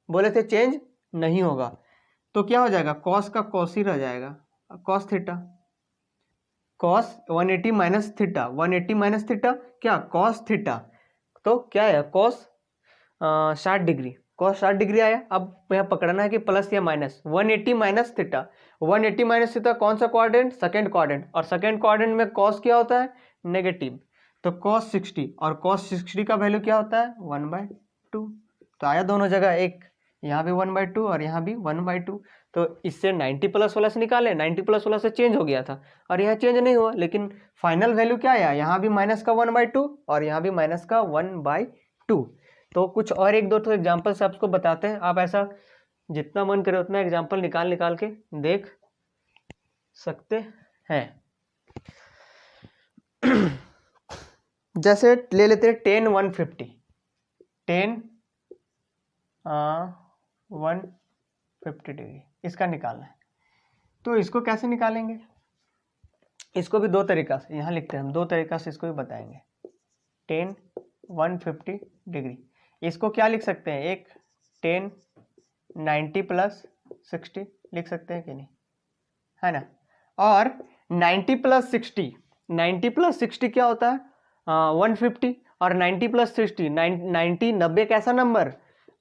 Speaker 1: बोले थे चेंज नहीं होगा, तो क्या हो जाएगा, कॉस का कॉस ही रह जाएगा, cos theta, cos 180 minus theta, 180 minus theta क्या कॉस थीटा, तो क्या है कॉस 60 डिग्री, कॉस 60 डिग्री आया। अब यहाँ पकड़ना है कि प्लस या minus, 180 minus theta, 180 minus theta कौन सा क्वाड्रेंट, सेकेंड क्वाड्रेंट, और सेकेंड क्वाड्रेंट में कॉस क्या होता है, नेगेटिव, तो cos 60, और cos 60 का वैल्यू क्या होता है 1/2, तो आया दोनों जगह एक, यहाँ भी 1/2 और यहाँ भी 1/2, तो इससे 90 प्लस वाला से निकाले, 90 प्लस वाला से चेंज हो गया था, और यहाँ चेंज नहीं हुआ, लेकिन फाइनल वैल्यू क्या आया, यहाँ भी माइनस का 1/2 और यहाँ भी माइनस का 1/2। तो कुछ और एक दो तो एग्जाम्पल से आपको बताते हैं, आप ऐसा जितना मन करे उतना एग्जाम्पल निकाल के देख सकते हैं। जैसे ले लेते हैं 10 150, 10 150 डिग्री, इसका निकालना है, तो इसको कैसे निकालेंगे, इसको भी दो तरीका से यहाँ लिखते हैं हम, दो तरीका से इसको भी बताएंगे। 10 150 डिग्री, इसको क्या लिख सकते हैं, एक 10 90 प्लस 60 लिख सकते हैं कि नहीं, है ना, और 90 प्लस 60, 90 प्लस 60 क्या होता है 150, और 90 प्लस 60 90 कैसा नंबर,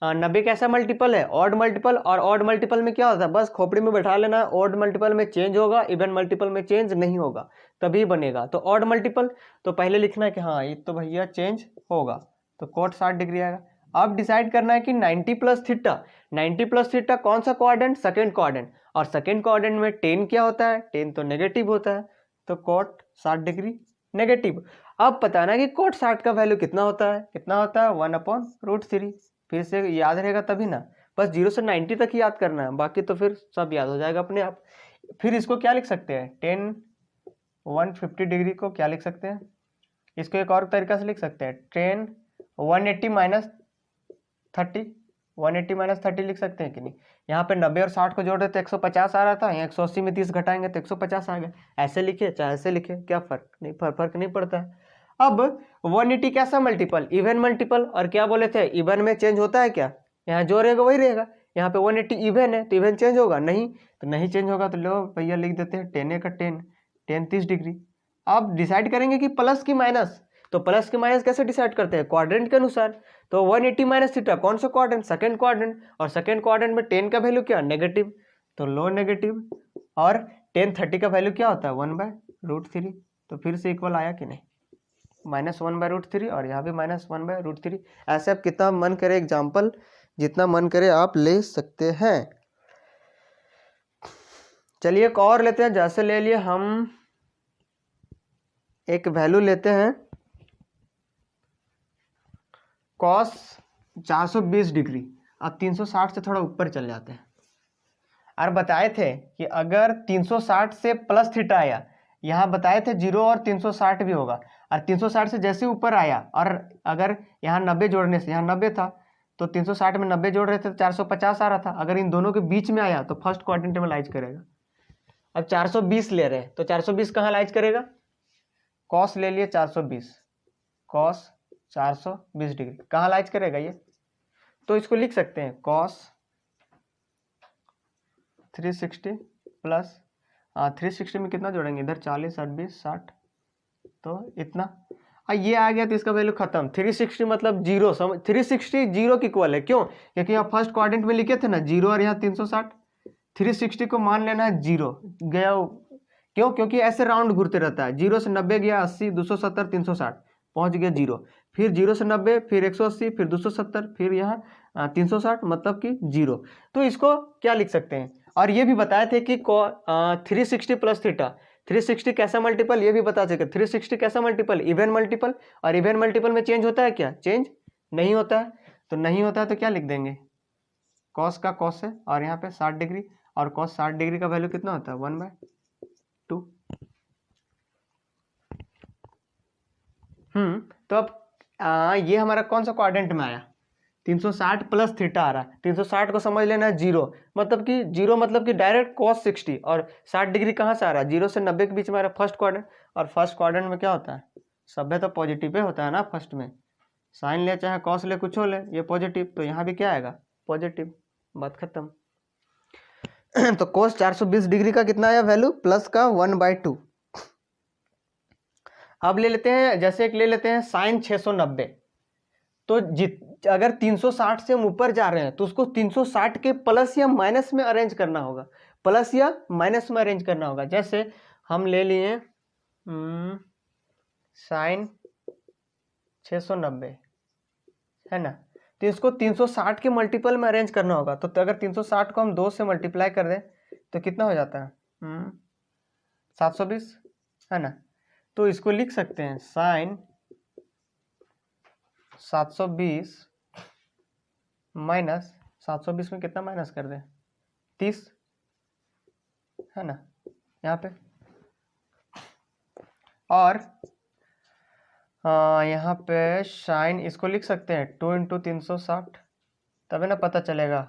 Speaker 1: 90 कैसा मल्टीपल है, ऑड मल्टीपल, और ऑड मल्टीपल में क्या होता है, बस खोपड़ी में बैठा लेना, ऑड मल्टीपल में चेंज होगा, इवन मल्टीपल में चेंज नहीं होगा, तभी बनेगा। तो ऑड मल्टीपल तो पहले लिखना है कि हाँ ये तो भैया चेंज होगा, तो cot 60 डिग्री आएगा। अब डिसाइड करना है कि 90 प्लस थीटा, 90 प्लस थीटा कौन सा क्वाड्रेंट, सेकेंड क्वाड्रेंट, और सेकेंड क्वाड्रेंट में 10 क्या होता है, 10 तो नेगेटिव होता है, तो cot 60 डिग्री नेगेटिव। अब पता ना कि cot 60 का वैल्यू कितना होता है, 1/√3, फिर से याद रहेगा तभी ना, बस 0 से 90 तक ही याद करना है, बाकी तो फिर सब याद हो जाएगा अपने आप। फिर इसको क्या लिख सकते हैं, टेन 150 डिग्री को क्या लिख सकते हैं, इसको एक और तरीका से लिख सकते हैं, टेन 180 माइनस 30, 180 माइनस 30 लिख सकते हैं कि नहीं। यहाँ पे 90 और 60 को जोड़ रहे तो 150 आ रहा था, यहाँ 180 में 30 घटाएंगे तो 150 आ गया। ऐसे लिखे चाहे ऐसे लिखे, क्या फर्क नहीं पड़ता है। अब 180 कैसा मल्टीपल, इवन मल्टीपल, और क्या बोले थे इवन में चेंज होता है क्या, यहाँ जो रहेगा वही रहेगा। यहाँ पे 180 इवन है तो इवन चेंज होगा नहीं, तो नहीं चेंज होगा तो लो भैया लिख देते हैं 10 का 10 30 डिग्री। अब डिसाइड करेंगे कि प्लस की माइनस, तो प्लस की माइनस कैसे डिसाइड करते हैं, क्वाड्रेंट के अनुसार। तो 180 माइनस थीटा कौन सा क्वाड्रेंट, सेकंड क्वाड्रेंट, और सेकंड क्वाड्रेंट में 10 का वैल्यू क्या, नेगेटिव, तो लो नेगेटिव, और 10 30 का वैल्यू क्या होता है 1/√3, तो फिर से इक्वल आया कि नहीं, -1/√3, और यहाँ भी -1/√3। ऐसे आप कितना मन करे एग्जाम्पल, जितना मन करे आप ले सकते हैं। चलिए एक और लेते हैं, जैसे ले लिए हम एक वैल्यू लेते हैं cos 420 डिग्री, अब 360 से थोड़ा ऊपर चल जाते हैं। और बताए थे कि अगर 360 से प्लस थीटा आया, यहाँ बताए थे 0 और 360 भी होगा, और 360 से जैसे ऊपर आया, और अगर यहाँ 90 जोड़ने से, यहाँ 90 था तो 360 में 90 जोड़ रहे थे तो 450 आ रहा था। अगर इन दोनों के बीच में आया तो फर्स्ट क्वाड्रेंट में लाइज करेगा। अब 420 ले रहे हैं तो 420 कहाँ लाइज करेगा, कॉस ले लिए 420, कॉस 420 डिग्री कहाँ लाइज करेगा ये, तो इसको लिख सकते हैं कॉस 360 प्लस 360 में कितना जोड़ेंगे इधर 40 20 60, तो इतना ये आ गया, तो इसका वैल्यू खत्म। 360 मतलब 0, 360 0 की इक्वल है, क्यों, क्योंकि आप फर्स्ट क्वाड्रेंट में लिखे थे ना 0 और यहाँ 360, 360 को मान लेना है 0 गया, क्यों, क्योंकि ऐसे राउंड घूरते रहता है, 0 से 90 गया 80, 270 360 पहुंच गया 0, फिर 0 से 90 फिर 180 फिर 270 फिर यहाँ 360 मतलब कि 0। तो इसको क्या लिख सकते हैं, और ये भी बताए थे कि 360 प्लस थीटा, 360 कैसा मल्टीपल ये भी बता सके, 360 कैसा मल्टीपल, इवन मल्टीपल, और इवन मल्टीपल में चेंज होता है क्या, चेंज नहीं होता है, तो नहीं होता है तो क्या लिख देंगे, कॉस का कॉस है, और यहाँ पे 60 डिग्री, और कॉस 60 डिग्री का वैल्यू कितना होता है 1/2। तो अब ये हमारा कौन सा क्वाड्रेंट में आया, 360 प्लस थीटा आ रहा है, 360 को समझ लेना है 0, मतलब कि 0 मतलब कि डायरेक्ट cos 60, और 60 डिग्री कहाँ से आ रहा है 0 से 90 के बीच में आ रहा है फर्स्ट क्वाड्रेंट, और फर्स्ट क्वाड्रेंट में क्या होता है, सभ्य तो पॉजिटिव होता है ना, फर्स्ट में साइन ले चाहे कॉस ले कुछ हो ले, ये पॉजिटिव, तो यहाँ भी क्या आएगा पॉजिटिव, बात खत्म। तो cos 420 डिग्री का कितना आया वैल्यू, प्लस का 1/2। अब ले लेते हैं, जैसे एक ले लेते हैं साइन 690, तो अगर 360 से हम ऊपर जा रहे हैं तो उसको 360 के प्लस या माइनस में अरेंज करना होगा, प्लस या माइनस में अरेंज करना होगा। जैसे हम ले लिए साइन 690 है ना, तो इसको 360 के मल्टीपल में अरेंज करना होगा, तो अगर 360 को हम 2 से मल्टीप्लाई कर दें तो कितना हो जाता है 720 है ना, तो इसको लिख सकते हैं साइन 720 माइनस 720 में कितना माइनस कर दें 30 है ना यहाँ पे, और यहाँ पे साइन इसको लिख सकते हैं 2 × 360, तभी ना पता चलेगा।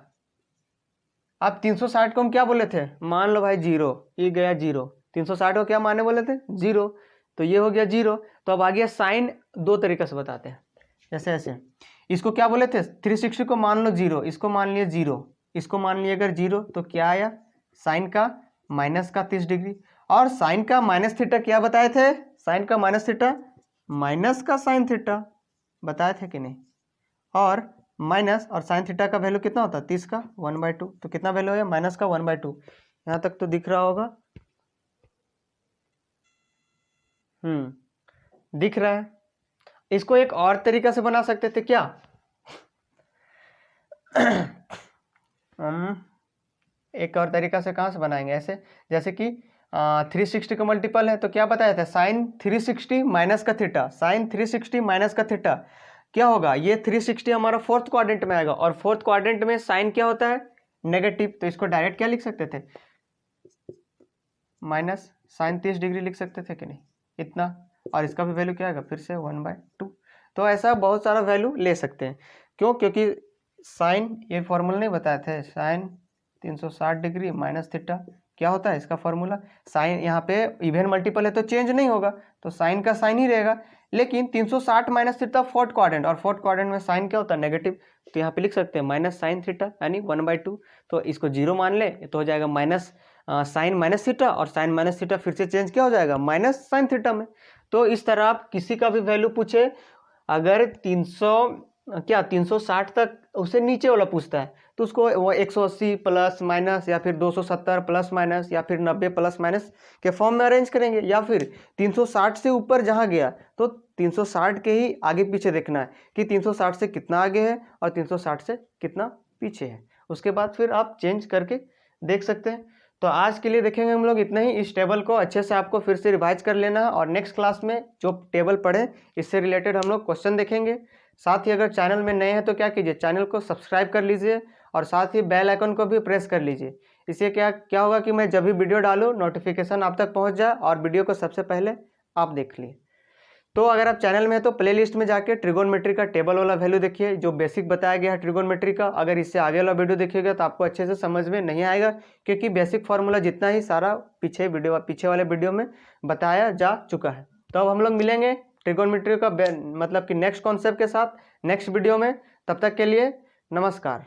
Speaker 1: अब 360 को हम क्या बोले थे, मान लो भाई 0, ये गया 0, 360 को क्या माने बोले थे 0, तो ये हो गया 0। तो अब आ गया साइन, दो तरीके से बताते हैं, जैसे ऐसे इसको क्या बोले थे 360 को मान लो 0, इसको मान लिए 0, इसको मान लिए अगर 0, तो क्या आया साइन का माइनस का 30 डिग्री, और साइन का माइनस थीटा क्या बताए थे, साइन का माइनस थीटा माइनस का साइन थीटा बताए थे कि नहीं, और माइनस और साइन थीटा का वैल्यू कितना होता है 30 का 1/2, तो कितना वैल्यू है माइनस का 1/2, यहाँ तक तो दिख रहा होगा, दिख रहा है। इसको एक और तरीका से बना सकते थे क्या एक और तरीका से कहाँ से बनाएंगे, ऐसे जैसे कि 360 का मल्टीपल है तो क्या बताया था साइन 360 माइनस का थीटा, साइन 360 माइनस का थीटा, क्या होगा, ये 360 हमारा फोर्थ क्वाड्रेंट में आएगा, और फोर्थ क्वाड्रेंट में साइन क्या होता है, नेगेटिव। तो इसको डायरेक्ट क्या लिख सकते थे, माइनस साइन 30 डिग्री लिख सकते थे कि नहीं, इतना। और इसका भी वैल्यू क्या आएगा, फिर से 1/2। तो ऐसा बहुत सारा वैल्यू ले सकते हैं। क्यों, क्योंकि साइन, ये फॉर्मूला नहीं बताए थे, साइन 360 डिग्री माइनस थीटा क्या होता है इसका फॉर्मूला। साइन यहाँ पे इवन मल्टीपल है तो चेंज नहीं होगा, तो साइन का साइन ही रहेगा। लेकिन 360 माइनस थीटा फोर्थ क्वाड्रेंट, और फोर्थ क्वाड्रेंट में साइन क्या होता है, नेगेटिव। तो यहाँ पे लिख सकते हैं माइनस साइन थीटा यानी 1/2। तो इसको 0 मान ले तो हो जाएगा माइनस साइन माइनस थीटा, और साइन माइनस थीटा फिर से चेंज क्या हो जाएगा, माइनस साइन थीटा में। तो इस तरह आप किसी का भी वैल्यू पूछे, अगर 360 तक उससे नीचे वाला पूछता है तो उसको वो 180 प्लस माइनस, या फिर 270 प्लस माइनस, या फिर 90 प्लस माइनस के फॉर्म में अरेंज करेंगे। या फिर 360 से ऊपर जहाँ गया तो 360 के ही आगे पीछे देखना है कि 360 से कितना आगे है और 360 से कितना पीछे है। उसके बाद फिर आप चेंज करके देख सकते हैं। तो आज के लिए देखेंगे हम लोग इतना ही। इस टेबल को अच्छे से आपको फिर से रिवाइज कर लेना है, और नेक्स्ट क्लास में जो टेबल पढ़े इससे रिलेटेड हम लोग क्वेश्चन देखेंगे। साथ ही अगर चैनल में नए हैं तो क्या कीजिए, चैनल को सब्सक्राइब कर लीजिए, और साथ ही बेल आइकन को भी प्रेस कर लीजिए। इससे क्या होगा कि मैं जब भी वीडियो डालूँ नोटिफिकेशन आप तक पहुँच जाए, और वीडियो को सबसे पहले आप देख लिए। तो अगर आप चैनल में है तो प्लेलिस्ट में जाके ट्रिगोनोमेट्री का टेबल वाला वैल्यू देखिए, जो बेसिक बताया गया है ट्रिगोनोमेट्री का। अगर इससे आगे वाला वीडियो देखिएगा तो आपको अच्छे से समझ में नहीं आएगा, क्योंकि बेसिक फार्मूला जितना ही सारा पीछे वाले वीडियो में बताया जा चुका है। तो अब हम लोग मिलेंगे ट्रिगोनोमेट्री का मतलब कि नेक्स्ट कॉन्सेप्ट के साथ नेक्स्ट वीडियो में। तब तक के लिए नमस्कार।